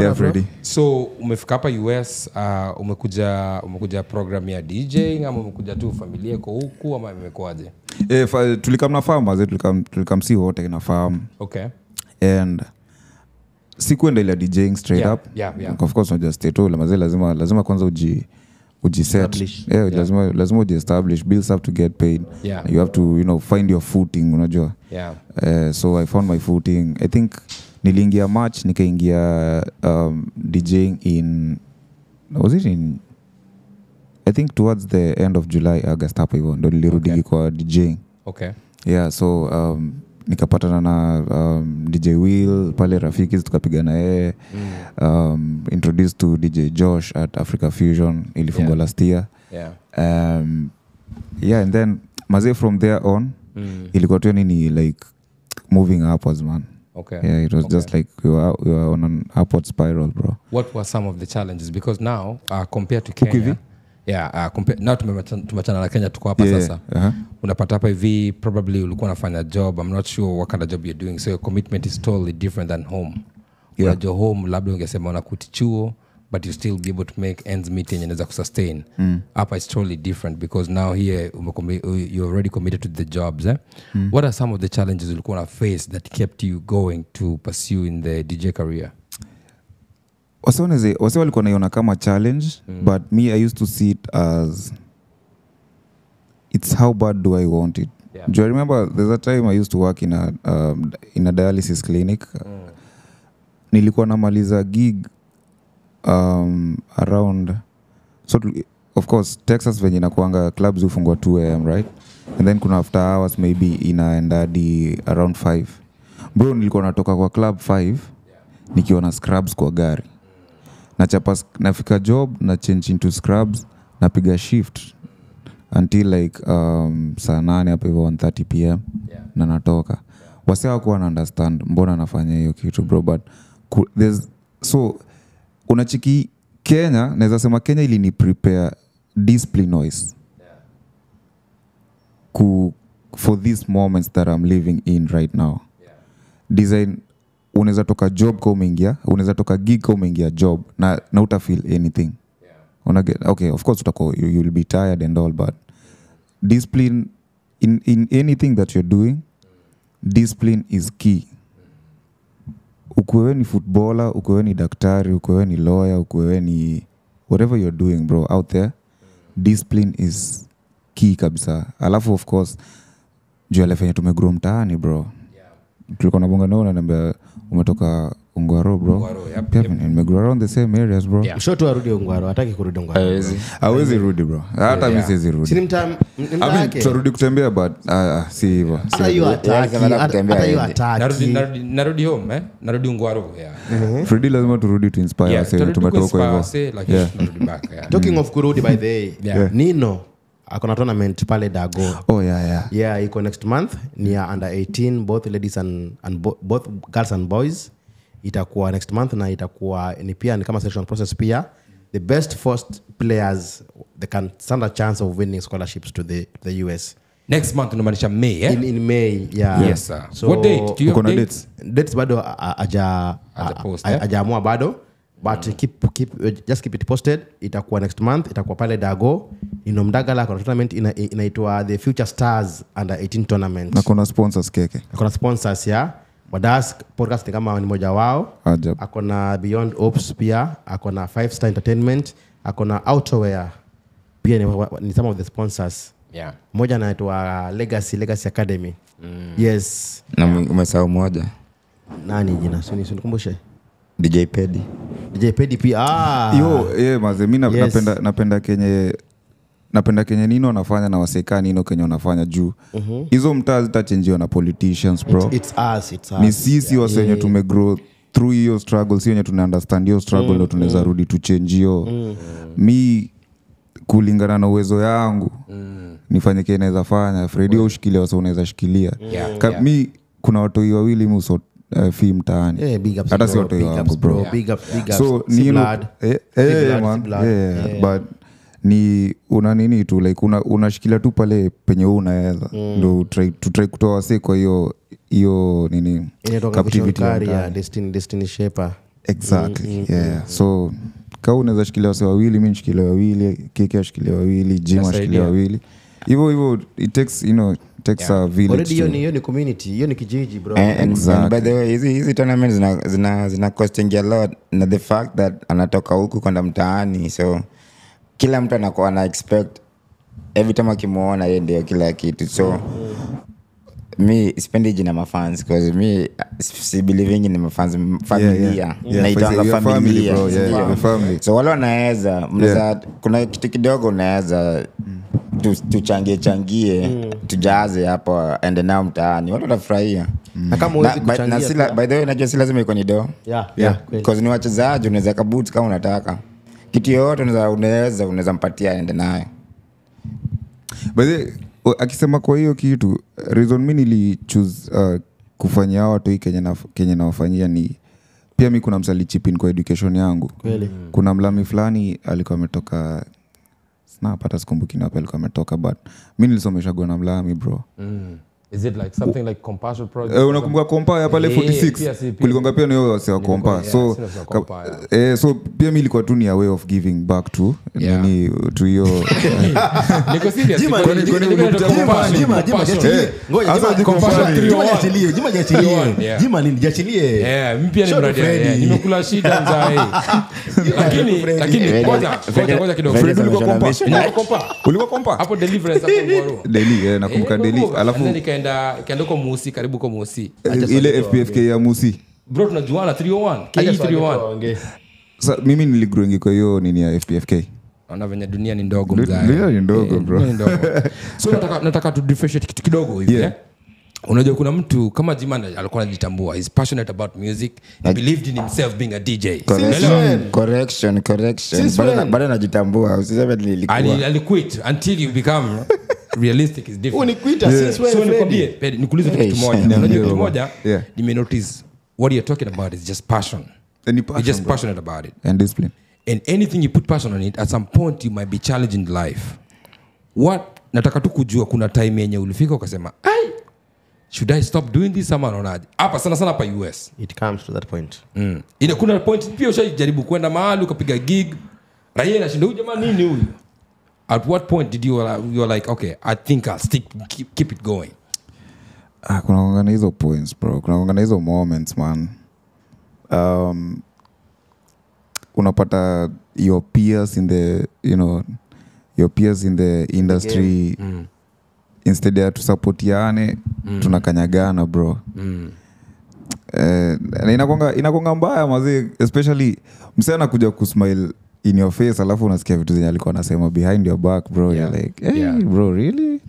Yeah, Freddy. So umefika hapa US, umekuja program ya DJ ama umekuja tu familia iko huku ama imekuaje? Tulikam na farm tulikam si wote na farm. Okay. And sikuenda ile DJing straight up. Yeah. Of course unajua state all lazima kwanza ujiset. Lazima uji-establish, bills have to get paid. Yeah. You have to find your footing, unajua. Yeah. So I found my footing. I think niliingia March nikaingia DJing I think towards the end of July, August hapo hivyo ndo nilirudi kwa DJing. Okay. Yeah, so nikapatana na DJ Will pale Rafiki tukapiga na yeye. Introduced to DJ Josh at Africa Fusion ilifungwa last year. Yeah, and then mazee from there on ilikuwa tu nini like moving upwards, man. Okay. Yeah, it was just like we were on an upward spiral, bro. What were some of the challenges? Because now compared to Kenya, now tumechana na Kenya tuko hapa sasa. Unapata hapa hivi probably ulikuwa unafanya job, I'm not sure what kind of job you're doing, so your commitment is totally different than home. Unajua home labda ungesema unakuti chuo but you still be able to make ends meet and inaweza kusustain. Hapa it's totally different because now here you're already committed to the jobs. What are some of the challenges ulikuwa una face that kept you going to pursue in the DJ career? Wase walikuwa naiona kama challenge, but me I used to see it as it's how bad do I want it. Do you remember there's a time I used to work in a dialysis clinic. Nilikuwa namaliza gig around, so of course Texas venye nakuanga clubs hufungwa 2 AM, right? And then kuna after hours maybe inaenda di around 5. Bro, nilikuwa natoka kwa club 5 nikiwa na scrubs kwa gari. Nafika job na change into scrubs, napiga shift until like saa 8 hapo hivyo 1:30 PM na natoka. Wase hawakuwa na understand mbona nafanya hiyo kitu, bro, but so unachiki Kenya, naweza sema Kenya ilini prepare discipline wise for these moments that I'm living in right now. Design unaweza toka job kwa umeingia, unaweza toka gig kwa umeingia job na uta feel anything. Okay, of course you'll be tired and all, but discipline in anything that you're doing, discipline is key. Ukuwe ni footballer, ukuwe ni daktari, ukuwe ni lawyer, ukuwe ni whatever you're doing, bro, out there, discipline is key kabisa. Alafu of course juu alifanya tumegrow mtaani, bro. Tulikuwa nabonga nao na nambia umetoka Ungwaro, bro. Pia nimegrow around the same areas, bro. Shoto arudi Ungwaro, hataki kurudi Ungwaro. Hawezi rudi, bro. Hata mimi siwezi rudi. Si mta yake. Tutarudi kutembea, but si hivyo. Hata hiyo hataki. Narudi home, narudi Ungwaro. Freddy lazima turudi to inspire us. Tumetoka hivyo. Narudi back. Talking of kurudi, by the way, Nino akona tournament pale Dago. Oh yeah. Iko next month ni under 18, both ladies and both girls and boys. Itakuwa next month na itakuwa ni pia ni kama selection process pia. The best first players they can stand a chance of winning scholarships to the US. Next month unamaanisha May, In May, yeah. Yes, sir. So, what date? Do you have dates? Dates bado ajaamua bado. But just keep it posted. Itakuwa next month, itakuwa pale Dago. Mdagala kuna tournament inaitwa the Future Stars under 18 tournament. Na kuna sponsors keke. Kuna sponsors ya Wadask podcast ni kama ni moja wao. Akona Beyond Ops pia, akona 5 Star Entertainment, akona Outerwear pia ni some of the sponsors. Moja anaitwa Legacy Academy. Yes. Na umesahau moja. Nani jina? Nikumbushe. DJ Pedi pia. Maze mimi napenda Kenya Nino anafanya na waseka Nino Kenya wanafanya juu. Hizo mtaa zitachangewa na politicians, bro. It's us. Ni sisi wase wenye tumegrow through hiyo struggle, si wenye tuna understand hiyo struggle ndio tunaweza rudi tu change hiyo. Mi kulingana na uwezo yangu nifanye kile naweza fanya. Freddy ushikilia wase unaweza shikilia. Mi kuna watu wawili fee mtaani. Yeah, big ups, hata si bro, watu big wangu ups, bro. big ups. So Si ni blood. but ni una nini tu like unashikilia tu pale penye unaweza ndo try kutoa wase kwa hiyo nini captivity ya destiny shaper. Exactly. Yeah. So kama unaweza shikilia wase wawili, mimi nishikilia wawili, Keke ashikilia wawili, Jim ashikilia wawili. Hivyo it takes a village. Already hiyo ni community, hiyo ni kijiji bro. Exactly. And by the way, hizi tournaments zina costing a lot, na the fact that anatoka huku kwenda mtaani, so kila mtu anakuwa na expect every time akimuona yeye ndio kila kitu. So mi sipendi jina mafans because mi si believing in mafans familia. Naitanga familia. So wale wanaweza kuna kitu kidogo unaweza tuchangie tujaze hapo and now mtaani watu watafurahia. Na kama huwezi kuchangia, by the way najua si lazima iko ni do. Because ni wachezaji unaweza kaboots kama unataka. Kitu yote unaweza mpatia aende nayo. By the way, akisema kwa hiyo kitu reason mimi nili choose kufanyia watu hii Kenya nawafanyia ni pia mimi kuna msali chipin kwa education yangu. Kweli. Kuna mlami fulani alikuwa ametoka hata sikumbuki na alikuwa ametoka but mimi nilisomesha gona mlami bro. Is it like something like Compassion Project? Unakumbuka Kompa ya pale 46 kulikonga pia niyo wase wa Kompa. So so pia mimi ilikuwa tu ni a way of giving back to nini to hiyo. Niko serious. Jima jachilie. Mimi pia ni mradi. Nimekula shida mzai. Lakini ngoja kidogo. Ulikuwa Kompa? Hapo Deliverance hapo Ngoro. Daily nakumbuka daily. Alafu nikaenda kwa Musi, karibu kwa Musi. Ile FPFK ya Musi. Bro tunajuana 301. K301. Sasa mimi niligrowing kwa hiyo nini ya FPFK. Naona venye dunia ni ndogo mzai. Dunia ni ndogo bro. So nataka tu differentiate kitu kidogo hivi Unajua kuna mtu kama Jiman alikuwa anajitambua, he's passionate about music, he believed in himself being a DJ. Correction. Bado anajitambua, usiseme nilikuwa. Aliquit until you become realistic is different. Uniquita since when? So nikuulize kitu moja. Unajua kitu moja, you notice what you're talking about is just passion. You're just passionate about it. And discipline. And anything you put passion on it, at some point you might be challenged in life. What nataka tu kujua kuna time yenye ulifika ukasema, should I stop doing this ama naonaje? Hapa sana hapa US. It comes to that point. Ina kuna point pia ushajaribu kwenda mahali ukapiga gig. Raia inashinda huyu jamaa nini huyu? At what point did you are like, okay, I think I'll keep it going? Kuna ngana hizo points bro. Kuna ngana hizo moments man. Unapata your peers in the industry instead ya tusupportiane tunakanyagana bro. Inakonga mbaya mazi, especially msana kuja kusmile in your face alafu unasikia vitu zenye alikuwa anasema behind your back bro. You're like bro really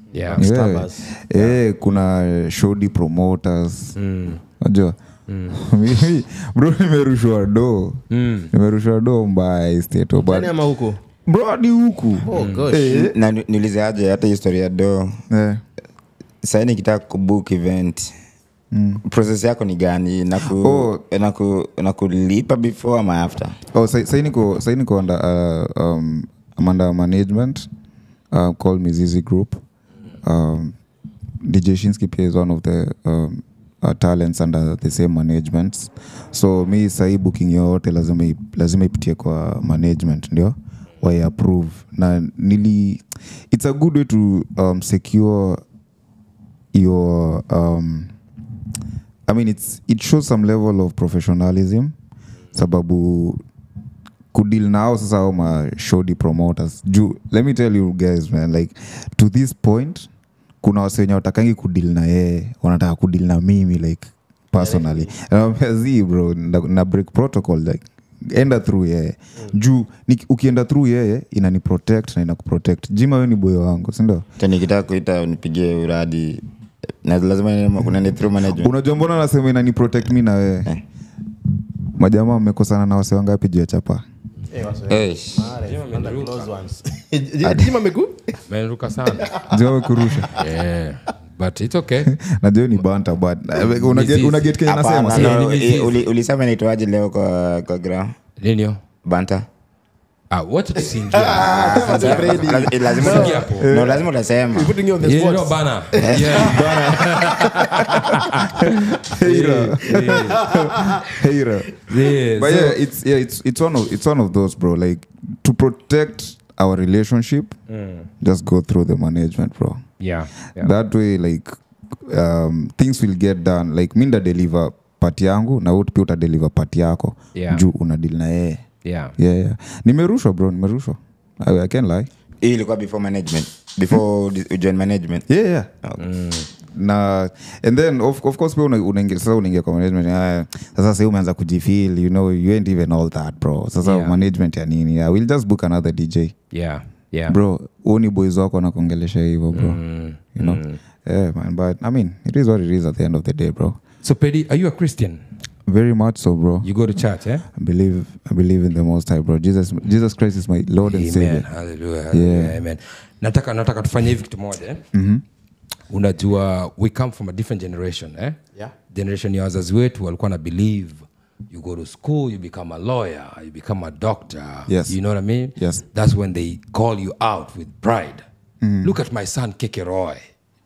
kuna shoddy promoters unajua. Mimi bro nimerushwa do mbaya state of bad ama huko bro ni huku. Oh gosh. Na nilizaje hata historia do. Sasa nikitaka kubook event process yako ni gani? Na kulipa before ama after? Sasa niko under management called Mizizi Group. DJ Shinsky pia is one of the talents under the same management. So mi sahi booking yote lazima ipitie kwa management ndio wa approve. Na it's a good way to secure your I mean it shows some level of professionalism sababu kudeal nao sasa au ma shoddy promoters. Let me tell you guys man, like to this point kuna wase wenye watakangi kudeal na yeye, wanataka kudeal na mimi like personally. And bro na break protocol like enda through yeye. Ukienda through yeye inani protect na inakuprotect. Jima wewe ni boy wangu, si ndio? Tena nikitaka kuita unipigie uradi na lazima kuna through management. Unajua mbona nasema inani protect mimi na wewe? Majamaa mmekosana na wase wangapi juu ya chapa? Jima meku? Meruka sana. Jima kurusha. but it's okay. Najua ni banta but una get Kenya nasema. Ulisema nitoaje leo kwa ground? Nini? Banta. Wacha tusingie. Lazima utasema. You're putting you on the spot. No bana. Hater. Yeah, But so, it's one of those, bro. Like, to protect our relationship, just go through the management, bro. yeah. That way, like, things will get done. Like, minda deliver party yangu na wewe pia deliver party yako. Yeah. Juu una deal na yeye. Yeah. Nimerushwa, bro. I can't lie. Hii ilikuwa before management. Before join management. Yeah. Na and then of course pia unaingia kwa management. Sasa sasa umeanza kujifeel, you know, you ain't even all that, bro. Sasa management ya nini? We'll just book another DJ. Yeah. Bro, oni boys wako wanakuongelesha hivyo, bro. You know? Yeah, man, but I mean, it is what it is at the end of the day, bro. So Pedi, are you a Christian? Very much so, bro. You go to church, eh? I believe in the Most High, bro. Jesus Christ is my Lord and Savior. Hallelujah. Yeah. Amen. Nataka tufanye hivi kitu moja, eh? Unajua, we come from a different generation, eh? Yeah. Generation ya wazazi wetu walikuwa na believe you go to school, you become a lawyer, you become a doctor. Yes. You know what I mean? Yes. That's when they call you out with pride. Look at my son Keke Roy.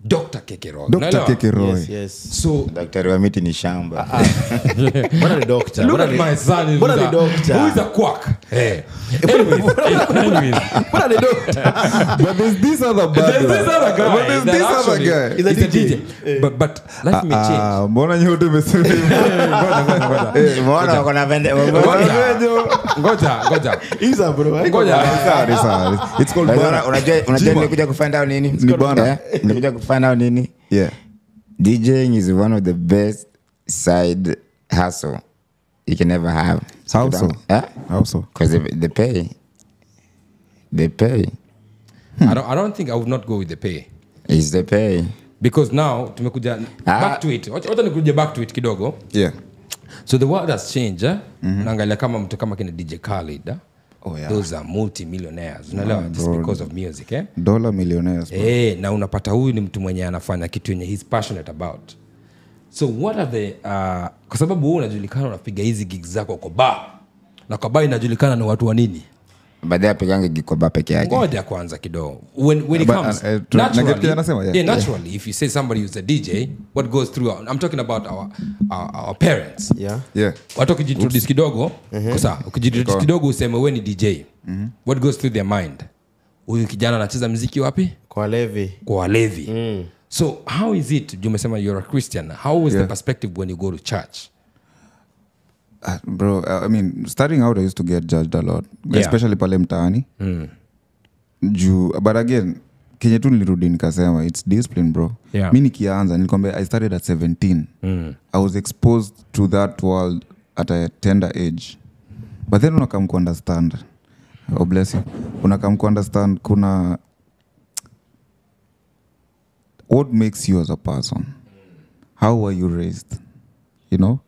Dr. Keke Roy. Dr. Keke Roy. Yes. So Daktari wa miti ni shamba. What a doctor. look at my son What are the doctor? who is a quack. Hey. Anyways. What are the doctor? But there's this other bad There's this other guy. But there's that this other actually guy. is a DJ. But life may change. Mbona nyote umesema hivyo? Mbona wako na vende? Ngoja. Isa bro. Ngoja. Sorry. It's called bana. Unajua nimekuja kufind out nini? Ni bana. Nimekuja kufind out nini? Yeah. DJing is one of the best side hustle you can ever have. How so? How so? Because they pay. They pay. I don't think I would not go with the pay. Is the pay. Because now tumekuja back to it. Wacha nikuje back to it kidogo. Yeah. So the world has changed, eh? Unaangalia kama mtu kama kina DJ Khaled, eh? Oh yeah. Those are multi-millionaires. Unaelewa? Just because of music, eh? Dollar millionaires. Bro. Na unapata huyu ni mtu mwenye anafanya kitu yenye he's passionate about. So what are the kwa sababu wewe unajulikana unapiga hizi gigs zako kwa bar. Na kwa bar inajulikana ni watu wa nini? Baadaye apigange gikoba peke yake. Ngoja kwanza kidogo. When it comes naturally, if you say somebody who's a DJ, what goes through I'm talking about our parents. Yeah. Watu ukijiintroduce kidogo, kosa ukijiintroduce kidogo useme wewe ni DJ. What goes through their mind? Huyu kijana anacheza muziki wapi? Kwa Levi. So how is it? You umesema you're a Christian. How is the perspective when you go to church? Bro, I mean, starting out I used to get judged a lot, especially pale mtaani. But again, Kenya tu nilirudi nikasema it's discipline, bro. Mimi nikianza nilikwambia I started at 17. I was exposed to that world at a tender age. But then unakam ku understand. Oh bless you. Unakam ku understand kuna what makes you as a person. How were you raised? You know?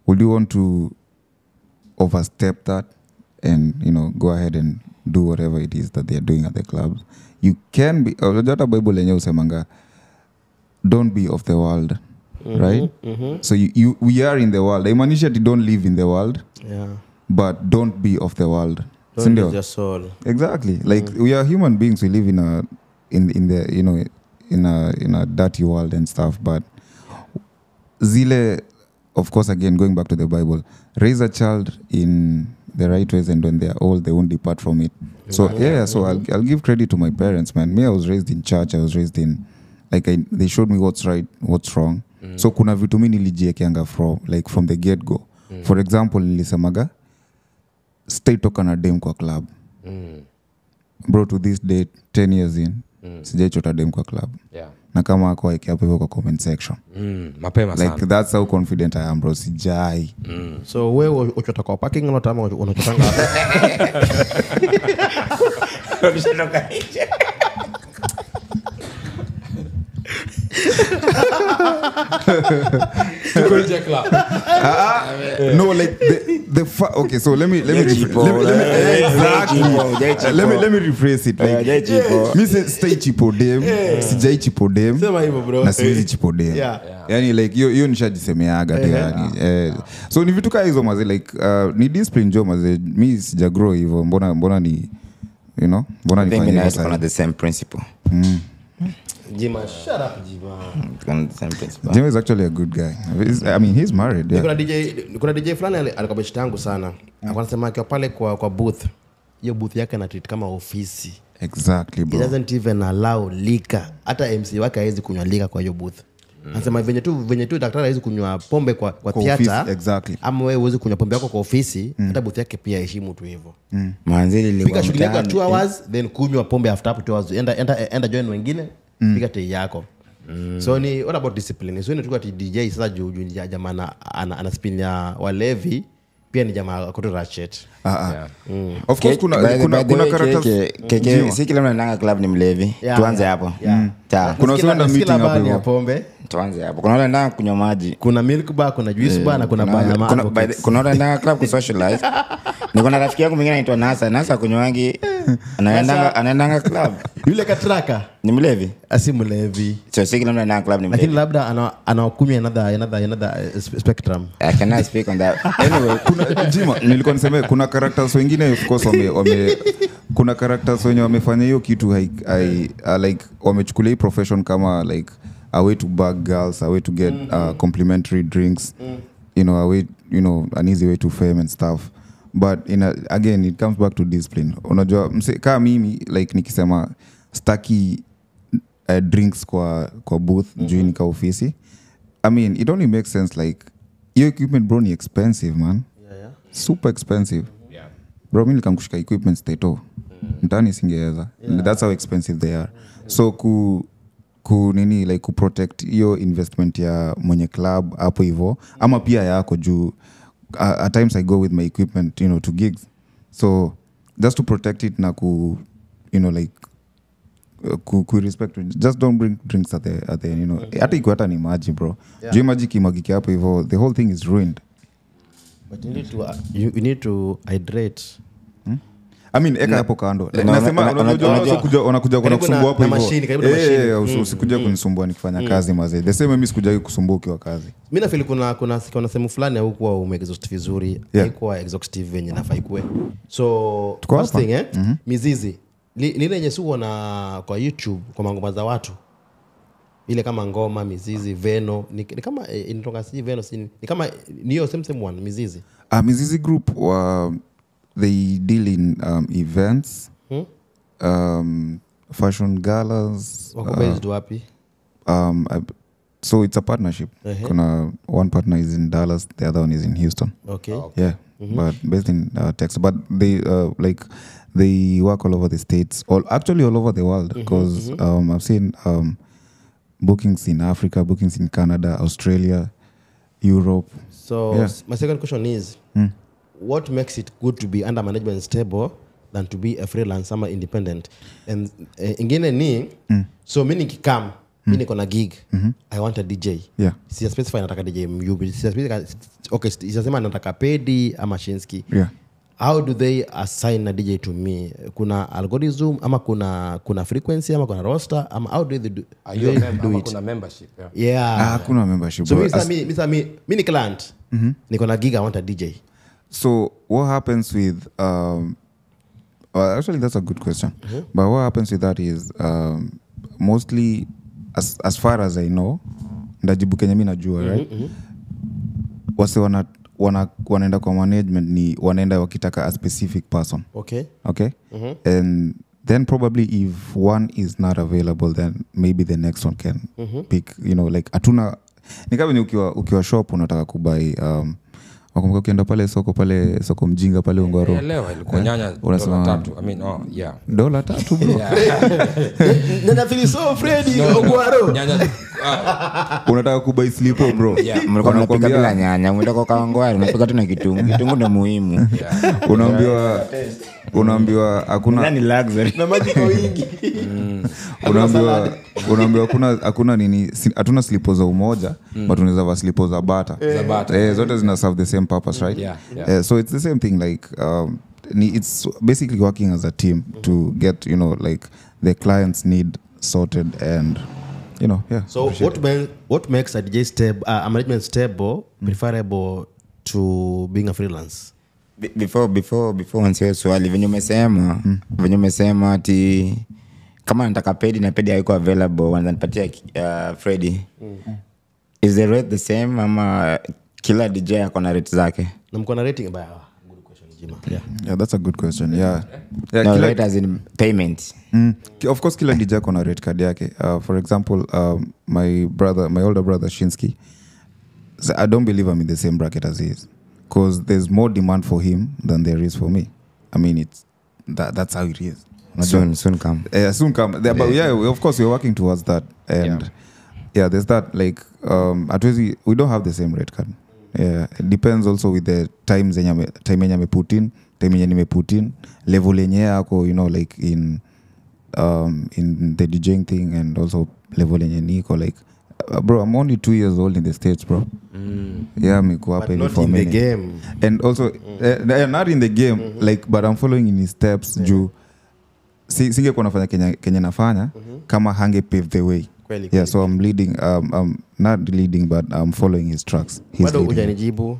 Would you want to overstep that and, you know, go ahead and do whatever it is that they're doing at the clubs? You can be, Jota Bible lenye usemanga, don't be of the world, right? So we are in the world. Imaanisha ati don't live in the world, but don't be of the world. Don't lose your soul. Exactly. Like we are human beings. We live in the you know, in a dirty world and stuff. But zile, of course, again going back to the Bible, raise a child in the right ways, and when they are old, they won't depart from it. So so I'll give credit to my parents, man. Me, I was raised in church. I was raised in they showed me what's right, what's wrong. So kuna vitu mimi nilijiekeanga from the get go. For example, nilisemaga stay toka na dem kwa club. Bro, to this day 10 years in, sijaichota dem kwa club. Na kama ako weke hapo hivyo kwa comment section. Mapema sana. Like that's how confident I am, bro. Sijai. So wewe uchota kwa parking lot ama unachotanga hapo? Unachotaka nje. Tuko nje club. No, like okay, so let me rephrase it. Like, me say stay cheapo dem, sijai cheapo dem. Sema hivyo bro. Na siwezi cheapo dem. Yeah. Yani like hiyo nishajisemeaga tu yani. So ni vitu kama hizo maze like ni discipline jo maze. Mi sija grow hivyo. Mbona ni you know, mbona nifanye hivyo sana. On the same principle. Jima, shut up Jima. On the same principle. Jima is actually a good guy. I mean, he's married. Yeah. Kuna DJ fulani alikuwa beshte yangu sana. Anasema akiwa pale kwa booth. Hiyo booth yake anatreat kama ofisi. Exactly, bro. He doesn't even allow liquor. Hata MC wake hawezi kunywa liquor kwa hiyo booth. Anasema venye tu daktari hawezi kunywa pombe kwa theater. Exactly. Ama wewe huwezi kunywa pombe yako kwa ofisi, hata booth yake pia heshimu tu hivyo. Manzili ile piga shughuli yako 2 hours then kunywa pombe after 2 hours. Enda join wengine, piga tei yako. So ni what about discipline? So ni tuko ati DJ sasa juu jamaa ana spin ya walevi pia ni jamaa koto ratchet. Of course kuna characters. Si kila mtu anaanga club ni mlevi. Tuanze hapo. Kuna watu meeting hapo ya pombe. Tuanze hapo. Kuna wale anaanga kunywa maji. Kuna milk bar, kuna juice bar na kuna bar. Kuna wale anaanga club ku socialize. Niko na rafiki yangu mwingine anaitwa Nasa kunywangi. Anaendanga club. Yule katraka ni mlevi. Asi mlevi. So si kila mtu anaanga club ni mlevi. Lakini labda anakunywa another spectrum. I cannot speak on that. Anyway, Jima nilikuwa niseme kuna characters wengine of course kuna characters wenye wamefanya hiyo kitu like wamechukulia profession kama like a way to bag girls, a way to get complimentary drinks, you know, a way, you know, an easy way to fame and stuff. But again it comes back to discipline. Unajua kama mimi like nikisema staki drinks kwa booth juu nika ofisi, I mean it only makes sense like your equipment bro ni expensive man. Yeah. Super expensive. Yeah. Bro mimi nikamkushika equipment stato. Mtani singeweza. That's how expensive they are. So ku nini like ku protect your investment ya mwenye club hapo hivyo ama pia yako juu at times I go with my equipment, you know, to gigs. So just to protect it na ku you know like ku respect, just don't bring drinks at the you know hata iko hata ni maji bro. Juu maji kimagiki hapo hivyo the whole thing is ruined. But you need to hydrate. I mean eka hapo kando. Nasema unakuja kuna kusumbua hapo hivyo. Usikuja kunisumbua nikifanya kazi mazee. The same mimi sikuja kusumbua ukiwa kazi. Mimi na feel kuna sehemu fulani huko umeexhaust vizuri. Haikuwa exhaustive venye nafaa ikue. So first thing mizizi. Lile yenye sio na kwa YouTube kwa mangoma za watu. Ile kama ngoma mizizi Veno ni kama inatoka si Veno si ni kama niyo same one mizizi. Mizizi group they deal in events, fashion galas. Wako based wapi? So it's a partnership. Kuna one partner is in Dallas, the other one is in Houston. Okay. Yeah, but based in Texas. But they they work all over the states, actually all over the world, because I've seen bookings in Africa, bookings in Canada, Australia, Europe. So my second question is, what makes it good to be under management stable than to be a freelance or independent? And ingine ni so mimi nikikam mimi niko na gig, I want a DJ. Yeah. Si specify nataka DJ Myubi. Si specify okay, isasema nataka Pedi ama Shinsky. Yeah. How do they assign a DJ to me? Kuna algorithm ama kuna frequency ama kuna roster ama how do they do? Are you a member? Ama kuna membership? Yeah. Kuna membership. So mimi ni client. Niko na gig, I want a DJ. So what happens with actually that's a good question. But what happens with that is mostly as far as I know, ndajibu Kenya mimi najua, right? Wase wanaenda kwa management ni wanaenda wakitaka a specific person. Okay. And then probably if one is not available, then maybe the next one can pick, you know, like atuna ni kama ni ukiwa shop unataka kubai wakumbuka ukienda pale soko mjinga pale Ongoro. Leo ilikuwa nyanya $3. I mean $3 bro. Nina feel so Freddy Ongoro. Nyanya unataka kubai slipo bro. Mlikuwa mnapiga bila nyanya, mlikuwa kawangwari, unapiga tu na kitunguu. Kitunguu ndio muhimu. Unaambiwa hakuna ni luxury na maji kwa wingi. Unaambiwa hakuna nini, hatuna slipo za umoja but unaweza va slipo za bata. Zote zina serve the same purpose, right? So it's the same thing, like it's basically working as a team to get, you know, like the client's need sorted and So what makes a DJ stable, a management stable, preferable to being a freelance? Before answer swali venye umesema ati kama nataka pedi na pedi haiko available wananipatia Freddy. Is the rate the same ama kila DJ ako na rate zake? Na mko na rating baya. Good question Jima. Yeah, that's a good question. Yeah, no, rate as in payment. Of course kila DJ ako na rate card yake. For example, my older brother Shinsky, so I don't believe I'm in the same bracket as he is, because there's more demand for him than there is for me. I mean, it's that's how it is. Soon come. Soon come. But of course we're working towards that, and there's that, like we don't have the same rate card. It depends also with the time yenye put in, time yenye nime put in, level yenye yako, you know, like in the DJing thing, and also level yenye niko, like bro, I'm only 2 years old in the States, bro. Miko hapa hivi for me. Not in the game. And also not in the game, like, but I'm following in his steps. Juu singekuwa nafanya Kenya nafanya kama hange pave the way. So I'm leading, I'm not leading, but I'm following his tracks. Bado hujanijibu.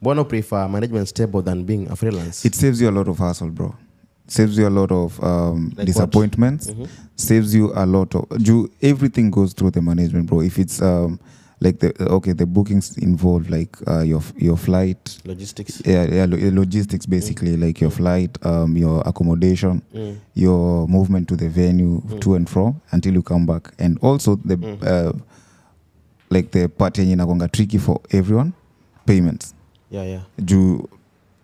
Mbona prefer management stable than being a freelance? It saves you a lot of hassle, bro. Saves you a lot of like disappointments. Saves you a lot of everything goes through the management, bro. If it's like the bookings involve like your flight, logistics. Logistics basically, like your flight, your accommodation, your movement to the venue, to and from until you come back, and also the like the part yenye inagonga tricky for everyone, payments.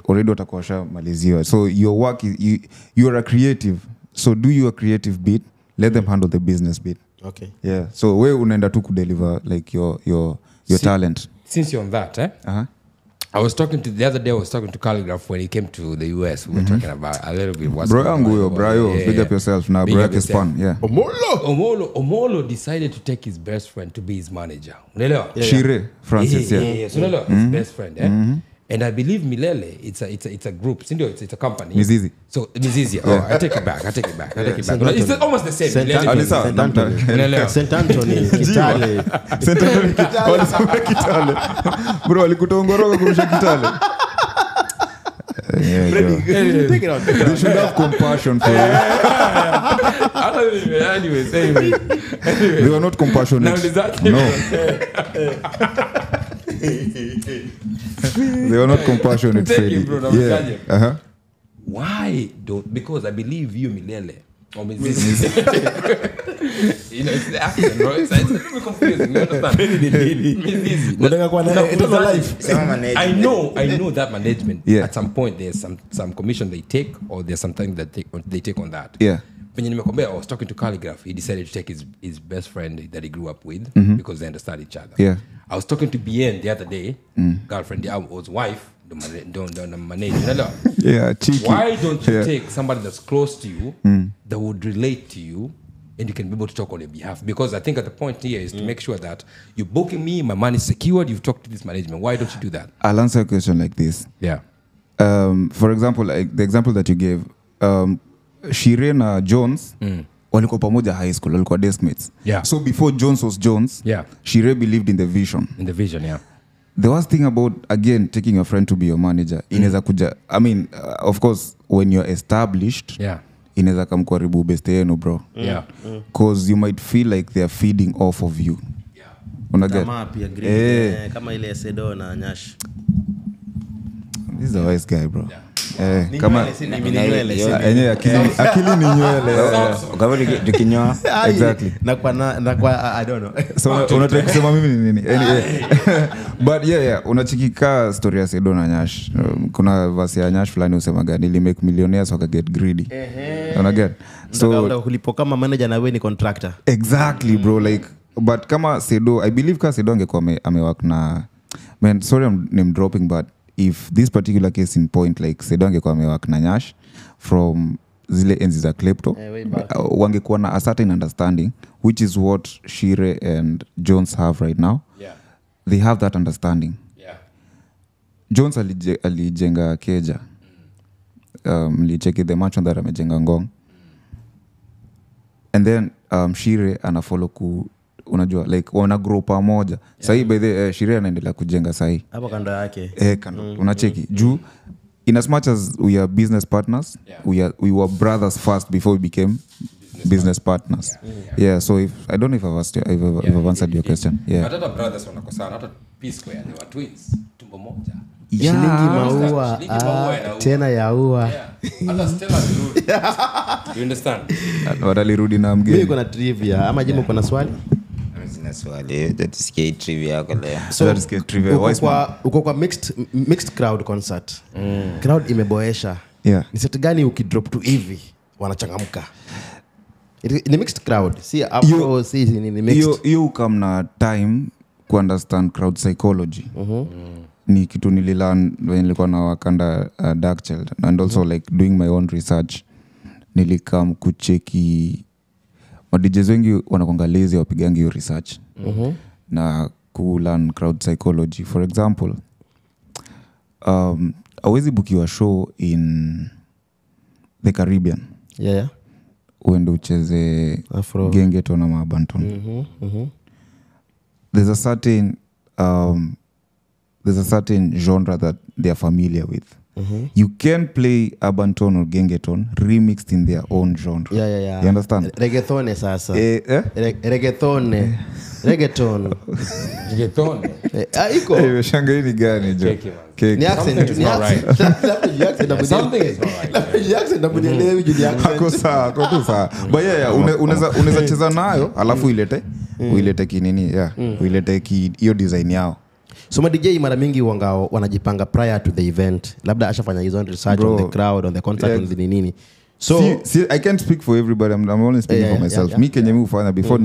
Already utakuwa maliziwa. So your work is you're a creative, so do your creative bit, let them handle the business bit. Okay. So we unaenda tu kudeliver like your talent. Since you're on that, I was talking to Calligraph when he came to the US. We were talking about a little bit what's going on. Bro, big up yourself now. Bro, is fun. Omolo decided to take his best friend to be his manager. Shire Francis. So his best friend. And I believe Milele, it's a group. It's a company. Mizizi. So Mizizi. I take it back. It's almost the same. St. Anthony, Kitale. St. Anthony, Kitale. Bro, alikutongoroka kurusha Kitale. Take it out. They should have compassion for you. Anyways. They were not compassionate. No. They were not compassionate. Thank you, bro. Why don't? Because I believe you, Milele. Or Mizizi. It's the accent, bro. It's a little confusing. You understand? I know that management. At some point, there's some commission they take, or there's something that they take on that. When I was talking to Calligraph, he decided to take his best friend that he grew up with because they understand each other. I was talking to Bien the other day, girlfriend, was wife, the manager. Cheeky. Why don't you take somebody that's close to you, that would relate to you, and you can be able to talk on your behalf? Because I think at the point here is to make sure that you're booking me, my money is secured, you've talked to this management. Why don't you do that? I'll answer a question like this. For example, like the example that you gave, Shirena Jones walikuwa pamoja high school, walikuwa deskmates. So before Jones was Jones, Shire believed in the vision. The worst thing about, again, taking your friend to be your manager, inaweza kuja, I mean, of course, when you're established, inaweza kumkuharibu best yenu, bro. Because you might feel like they're feeding off of you. Unaget? Kama ile Sedo na Nyash. This is a wise guy, bro. Kama enye akili ni nywele. Kama tukinyoa. Exactly. Na kwa I don't know. So unataka kusema mimi ni nini? But unachikika story ya Sedo na Nyash. Kuna verse ya Nyash fulani usemaga nili make millionaires waka get greedy. Unaget? So kulipo kama manager na wewe ni contractor. Exactly, bro. Like but kama Sedo, I believe ka Sedo angekuwa amewak na, man, sorry I'm name dropping, but if this particular case in point, like Sedo angekuwa amewak na Nyash from zile enzi za Klepto, wangekuwa na a certain understanding, which is what Shire and Jones have right now. Yeah. They have that understanding. Yeah. Jones alijenga Keja. Licheki the match that amejenga Ngong. And then Shire anafollow unajua like wana grow pamoja. Sahi by the Shire anaendelea kujenga sahi. Hapo kando yake. Kando. Unacheki. Juu in as much as we are business partners, we were brothers first before we became business partners. Yeah, so if I don't know if I've answered your question. Yeah. But other brothers wanakosana, hata P Square they were twins, tumbo moja. Shilingi maua tena ya ua. Hata Stella zirudi. You understand? Watalirudi na mgeni. Mimi niko na trivia ama Jimmy uko na swali? Sina swali, tusikie trivia yako leo. So tusikie trivia. Uko kwa mixed crowd concert. Crowd imeboesha. Yeah. Ni set gani ukidrop tu hivi wanachangamka? Ni mixed crowd. Si hapo si ni mixed. You come na time ku understand crowd psychology. Ni kitu nililearn when nilikuwa na wakanda Dark Child, and also like doing my own research. Nilikam kucheki DJs wengi wanakuanga lazy wapigangi hiyo research. Na ku learn crowd psychology. For example, hawezi bukiwa show in the Caribbean. Yeah. Uende ucheze Afro Gengeton na Mabanton. There's a certain genre that they are familiar with. You can play Abanton or Gengeton remixed in their own genre. Yeah. You understand? Reggaeton sasa. Reggaeton. Iko. Shanga hii ni gani jo? Ni accent. Something is not right. Hako sawa. But yeah, unaweza cheza nayo alafu uilete kinini, uilete hiyo design yao. So ma DJ mara mingi wanajipanga prior to the event. Labda ashafanya his own research on the crowd, on the concert, on the nini. So see, I can't speak for everybody. I'm only speaking for myself. Me kenye mimi hufanya before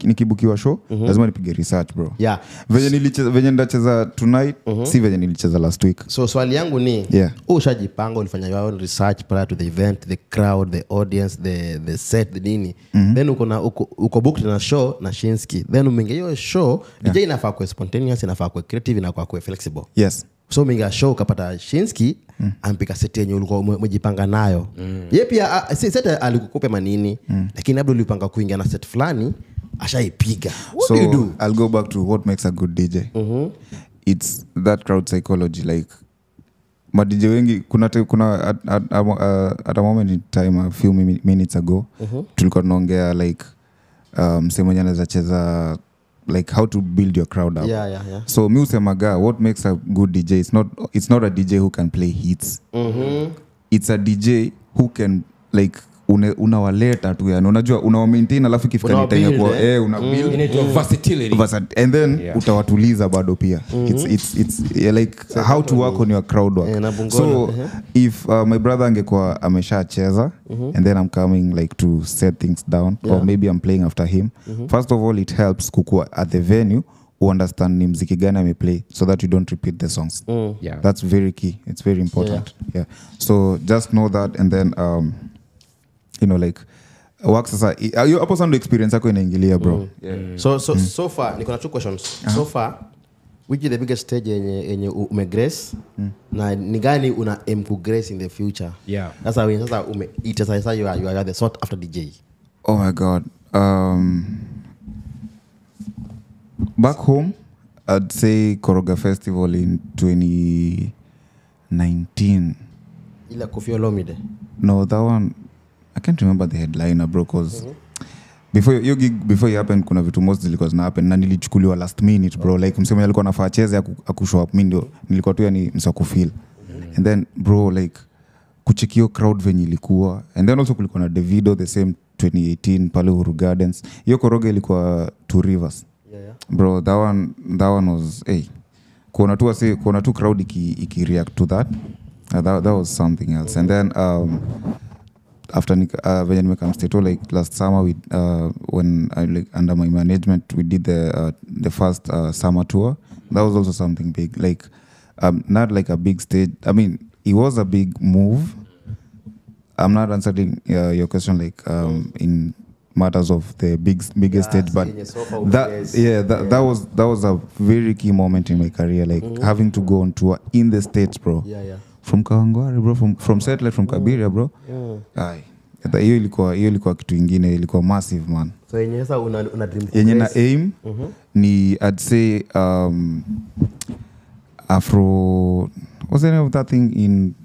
nikibukiwa show, lazima nipige research, bro. Yeah. Venye ndacheza tonight, si venye nilicheza last week. So swali yangu ni, ushajipanga ulifanya your own research prior to the event, the crowd, the audience, the set, the nini. Then uko booked na show na Shinski. Then umeingia hiyo show, DJ inafaa kuwa spontaneous, inafaa kuwa creative, inafaa kuwa flexible. Yes. So umeingia show ukapata Shinski ampika seti yenye ulikuwa umejipanga nayo. Yeye pia set alikukupa manini, lakini labda ulipanga kuingia na set fulani ashaipiga. What do you do? I'll go back to what makes a good DJ. It's that crowd psychology. Like ma DJ wengi kuna at a moment in time a few minutes ago tulikuwa tunaongea like msemo anaweza cheza like how to build your crowd up. Yeah. So mi usemaga what makes a good DJ, it's not a DJ who can play hits. It's a DJ who can like unawaleta tu, yani unajua unawa-maintain alafu ikifika ni time kwa una build into versatility and then utawatuliza bado pia. It's like how to work on your crowd work. So if my brother angekuwa ameshacheza and then I'm coming like to set things down, or maybe I'm playing after him, first of all it helps kukua at the venue understand ni mziki gani ameplay so that you don't repeat the songs. That's very key. It's very important. So just know that, and then you know like work sasa hapo sound experience yako inaingilia, bro. So far niko na two questions. So far which is the biggest stage yenye umegrace na ni gani una aim ku grace in the future? Sasa you are the sought after DJ. Oh my god. Back home I'd say Koroga Festival in 2019. Ila Koffi Olomide. No, that one I can't remember the headliner, bro, cause before it happened kuna vitu most zilikuwa zina happen na nilichukuliwa last minute, bro. Like msemo alikuwa anafaa cheze akushow up, mimi ndio nilikuwa tu yani msako feel. And then bro like kuchekio crowd venye ilikuwa, and then also kulikuwa na Davido the same 2018 pale Uhuru Gardens. Hiyo Koroga ilikuwa Two Rivers. Bro, that one was kuona tu crowd iki react to that. That was something else. And then after venye nimekam Stato like last summer when I like under my management we did the first summer tour. That was also something big, like not like a big stage. I mean, it was a big move. I'm not answering your question like in matters of the biggest stage, but that was a very key moment in my career, like having to go on tour in the States, bro. From Kawangware, bro, from Satellite, from Kabiria, bro. Hiyo ilikuwa kitu ingine, ilikuwa massive, man. So yenye sasa una dream yenye na aim ni I'd say Afro, what's the name of that thing in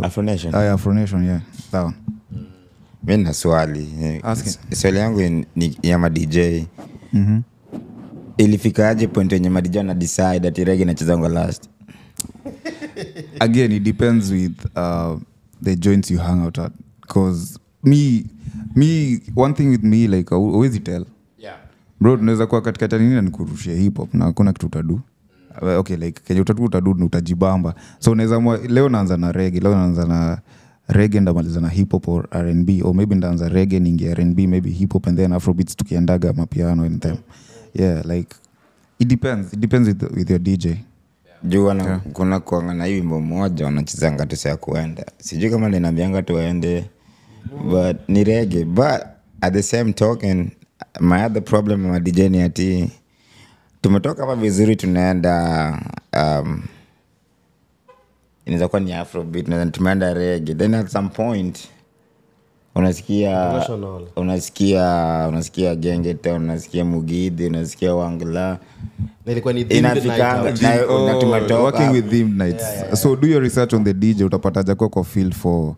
Afro Nation? Afro Nation, yeah, that one. Mimi na swali. Swali yangu ni ya ma DJ. Ilifikaje point yenye ma DJ na decide ati reggae inachezwa last? Again, it depends with the joints you hang out at, because me one thing with me, like always tell, bro, tunaweza kuwa katikati nini na nikurushia hip hop na hakuna kitu utadu. Okay, like kenye utadu na utajibamba. So unaweza leo naanza na reggae, leo naanza na reggae ndamaliza na hip hop or R&B, or maybe ndaanza reggae ningi R&B, maybe hip hop and then Afrobeats tukiendaga mapiano and them. Yeah, like it depends with your DJ. Jua kuna kuanga na wimbo mmoja wanachezanga tu saa kuenda. Sijui kama ninaambianga tu waende, but ni reggae. But at the same token, my other problem with DJ ni ati tumetoka hapa vizuri tunaenda inaweza kuwa ni Afrobeat na tumeenda reggae, then at some point unasikia Genge Town, unasikia Mugithi, unasikia Wangla. Ilikuwa ni themed night na working with themed nights. So do your research on the DJ, utapata kwa field for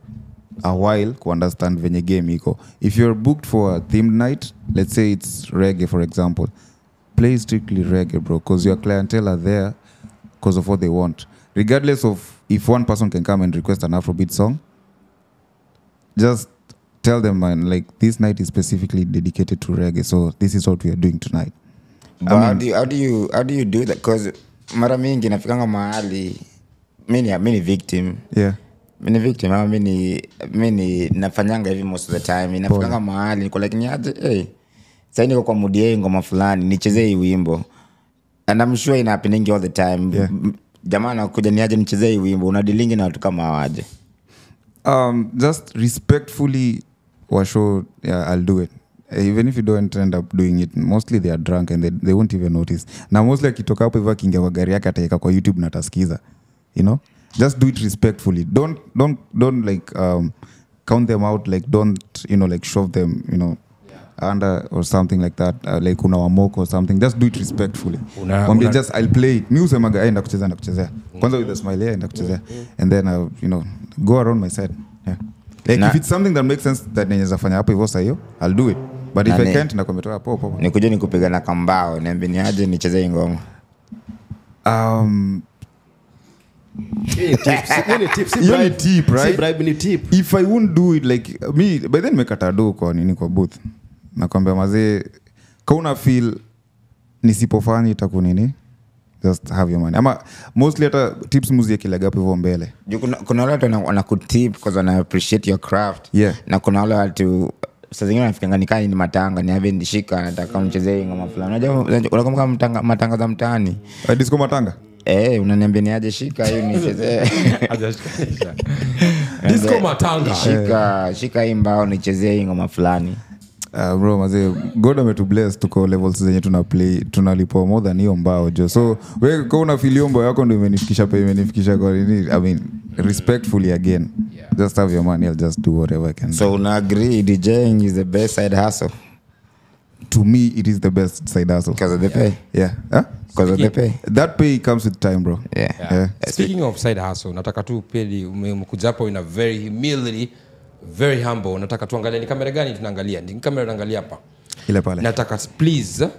a while to understand venye game iko. If you're booked for a themed night, let's say it's reggae for example, play strictly reggae, bro, because your clientele are there because of what they want. Regardless of if one person can come and request an Afrobeat song, just tell them, man, like this night is specifically dedicated to reggae, so this is what we are doing tonight. But how do you do that? Because mara mingi nafikanga mahali mimi victim. Yeah. Mimi victim, mimi nafanyanga hivi most of the time. Nafikanga mahali niko like niaje, sasa niko kwa mudie ngoma fulani nichezee hii wimbo. And I'm sure ina happening all the time. Yeah. Jamaa nakuja niaje nichezee hii wimbo, unadilingi na watu kama waje. Just respectfully washo, yeah, I'll do it. Even if you don't end up doing it, mostly they are drunk and they won't even notice. Na mostly akitoka hapo hivyo kingia kwa gari yake ataweka kwa YouTube na atasikiza. You know? Just do it respectfully. Don't like count them out, like don't, you know, like shove them, you know, under or something like that, like una wamoko or something. Just do it respectfully. Just I'll play it. Mimi usemaga aenda kucheza na kuchezea. Kwanza with a smile aenda kuchezea. And then you know, go around my side. Yeah. Like if it's something that makes sense that ninaweza fanya hapo hivyo sahiyo, I'll do it. But if I can't, nakwambia toa popo. Nikuje nikupiga na kambao, niambie niaje nichezee ngoma. Any tip, right? Bribe tip. If I wouldn't do it, like me, by then mekata do kwa nini kwa booth. Nakwambia mazee, kauna feel nisipofanya itaku nini? Just have your money. Ama mostly hata tips muzie kila gapo hivyo mbele. Kuna wale watu wanakutip because wana appreciate your craft. Yeah. Na kuna wale watu sasa zingine nafikanga nikai ni matanga, ni ave ndishika nataka mchezee ngoma fulani. Unajua unakumbuka matanga za mtaani? Disco matanga? Unaniambia niaje shika hiyo nichezee. Disco matanga. Shika hii mbao nichezee ngoma fulani. Bro, mazee, God ametubless tuko levels zenye tunalipo more than hiyo mbao jo. So wewe kwa una feel yombo yako ndio imenifikisha kwa nini? I mean, respectfully again. Yeah. Just have your money, I'll just do whatever I can. So una agree DJing is the best side hustle? To me, it is the best side hustle. Because of the pay? Yeah. Huh? Because of the pay? That pay comes with time, bro. Yeah. Speaking of side hustle, nataka tu peli umekuja hapo in a very humility, very humble. Nataka tuangalie ni kamera gani tunaangalia. Ni kamera naangalia hapa. Ile pale. Nataka please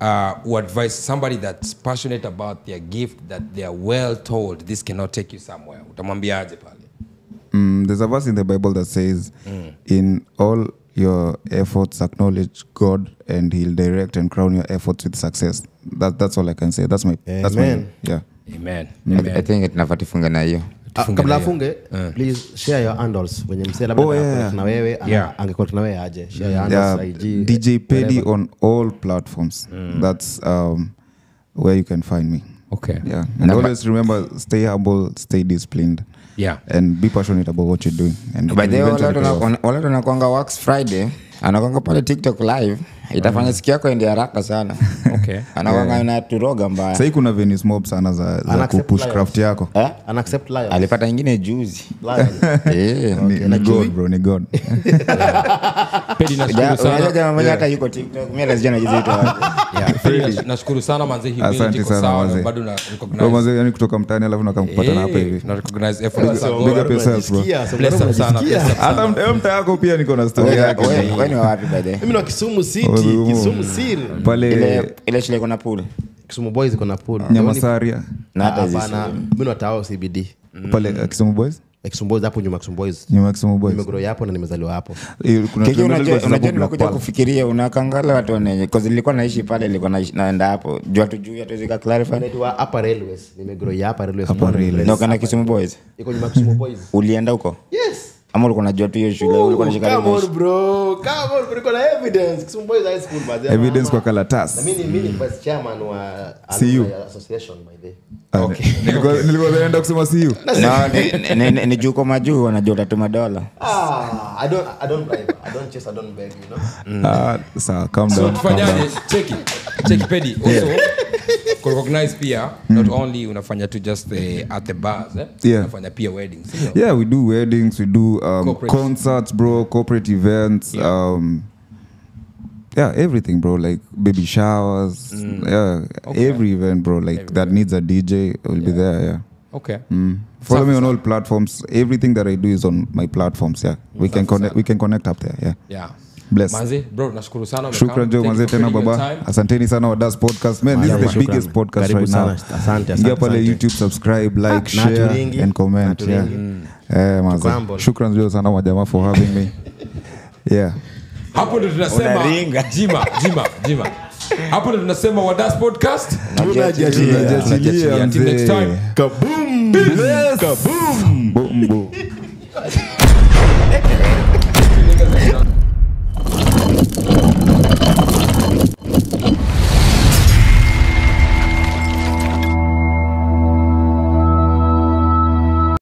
advise somebody that's passionate about their gift, that they are well told this cannot take you somewhere. Utamwambiaje pale? There's a verse in the Bible that says in all your efforts acknowledge God and he'll direct and crown your efforts with success. That's all I can say. That's my yeah. Amen. I think tunafaa tufunge na hiyo. kabla afunge please share your handles wenye msee labda na wewe angekuwa na wewe aje share your handles IG DJ Pedi on all platforms. That's where you can find me. Okay. Yeah. And always remember, stay humble, stay disciplined. Yeah. And be passionate about what you're doing. And by the way, wale tunakuanga Works Friday, anakuanga pale TikTok live. Itafanya siku yako ende haraka sana. Okay. Anakuanga inaturoga mbaya. Sasa kuna venues mob sana za kupush craft yako. An accept live. Alipata ingine juzi. Ni God bro, ni God. Pedi nashukuru sana. Unajua mmoja hata yuko TikTok. Mimi lazima najizitu wapi. Pedi nashukuru sana manze hii asante sana manze. Bado na recognize. Manze yani kutoka mtaani alafu nakampata hapa hivi. Na recognize efforts. Big up yourself bro. Bless up sana. Hata mtaa yako pia niko na story yake. Wewe ni wapi by the way? Mimi na Kisumu City, Kisumu City. Pale ile shule iko na pool. Kisumu Boys iko na pool. Nyamasaria. Na hata bana mimi na tao CBD. Pale Kisumu Boys? Kisumu Boys hapo nyuma Kisumu Boys. Nyuma Kisumu Boys. Nimegrow hapo na nimezaliwa hapo. Unajua nimekuja kufikiria unakangala watu wanenye cause nilikuwa naishi pale nilikuwa naenda hapo. Jua tujui hatuweza clarify. Inaitwa Upper Railways. Nimegrow hapa Railways. Ndio kana Kisumu Boys. Iko nyuma Kisumu Boys. Ulienda huko? Yes. Ama ulikuwa unajua tu hiyo shule ulikuwa unashika Come on bro. Kuna evidence. Kisumu Boys High School baadhi. Evidence kwa karatasi. Na mimi vice chairman wa CU association by the. Okay. Nilikuwa naenda kusema CU. No, ni juko majuu wanajua utatuma dola. I don't bribe. I don't chase, I don't beg, you know. Sawa, calm down. So tufanyaje? Check Pedi. Also recognize pia not only unafanya tu just at the bars, unafanya pia weddings. Yeah, we do weddings, we do concerts, bro, corporate events, everything, bro, like baby showers, every event, bro, like that needs a DJ will be there. Okay. Follow me on all platforms. Everything that I do is on my platforms. We can connect up there. Yeah. Bless. Manze, bro, nashukuru sana. Shukran jo manze tena baba. Asanteni sana wa Das Podcast. Man, this is the biggest podcast right now. Asante. Ingia pale YouTube, subscribe, like, share and comment. Manze. Shukran jo sana wa jamaa for having me. Yeah. Hapo ndo tunasema Jima. Hapo ndo tunasema wa Das Podcast. Tunajajilia. Until next time. Kaboom. Kaboom. Boom.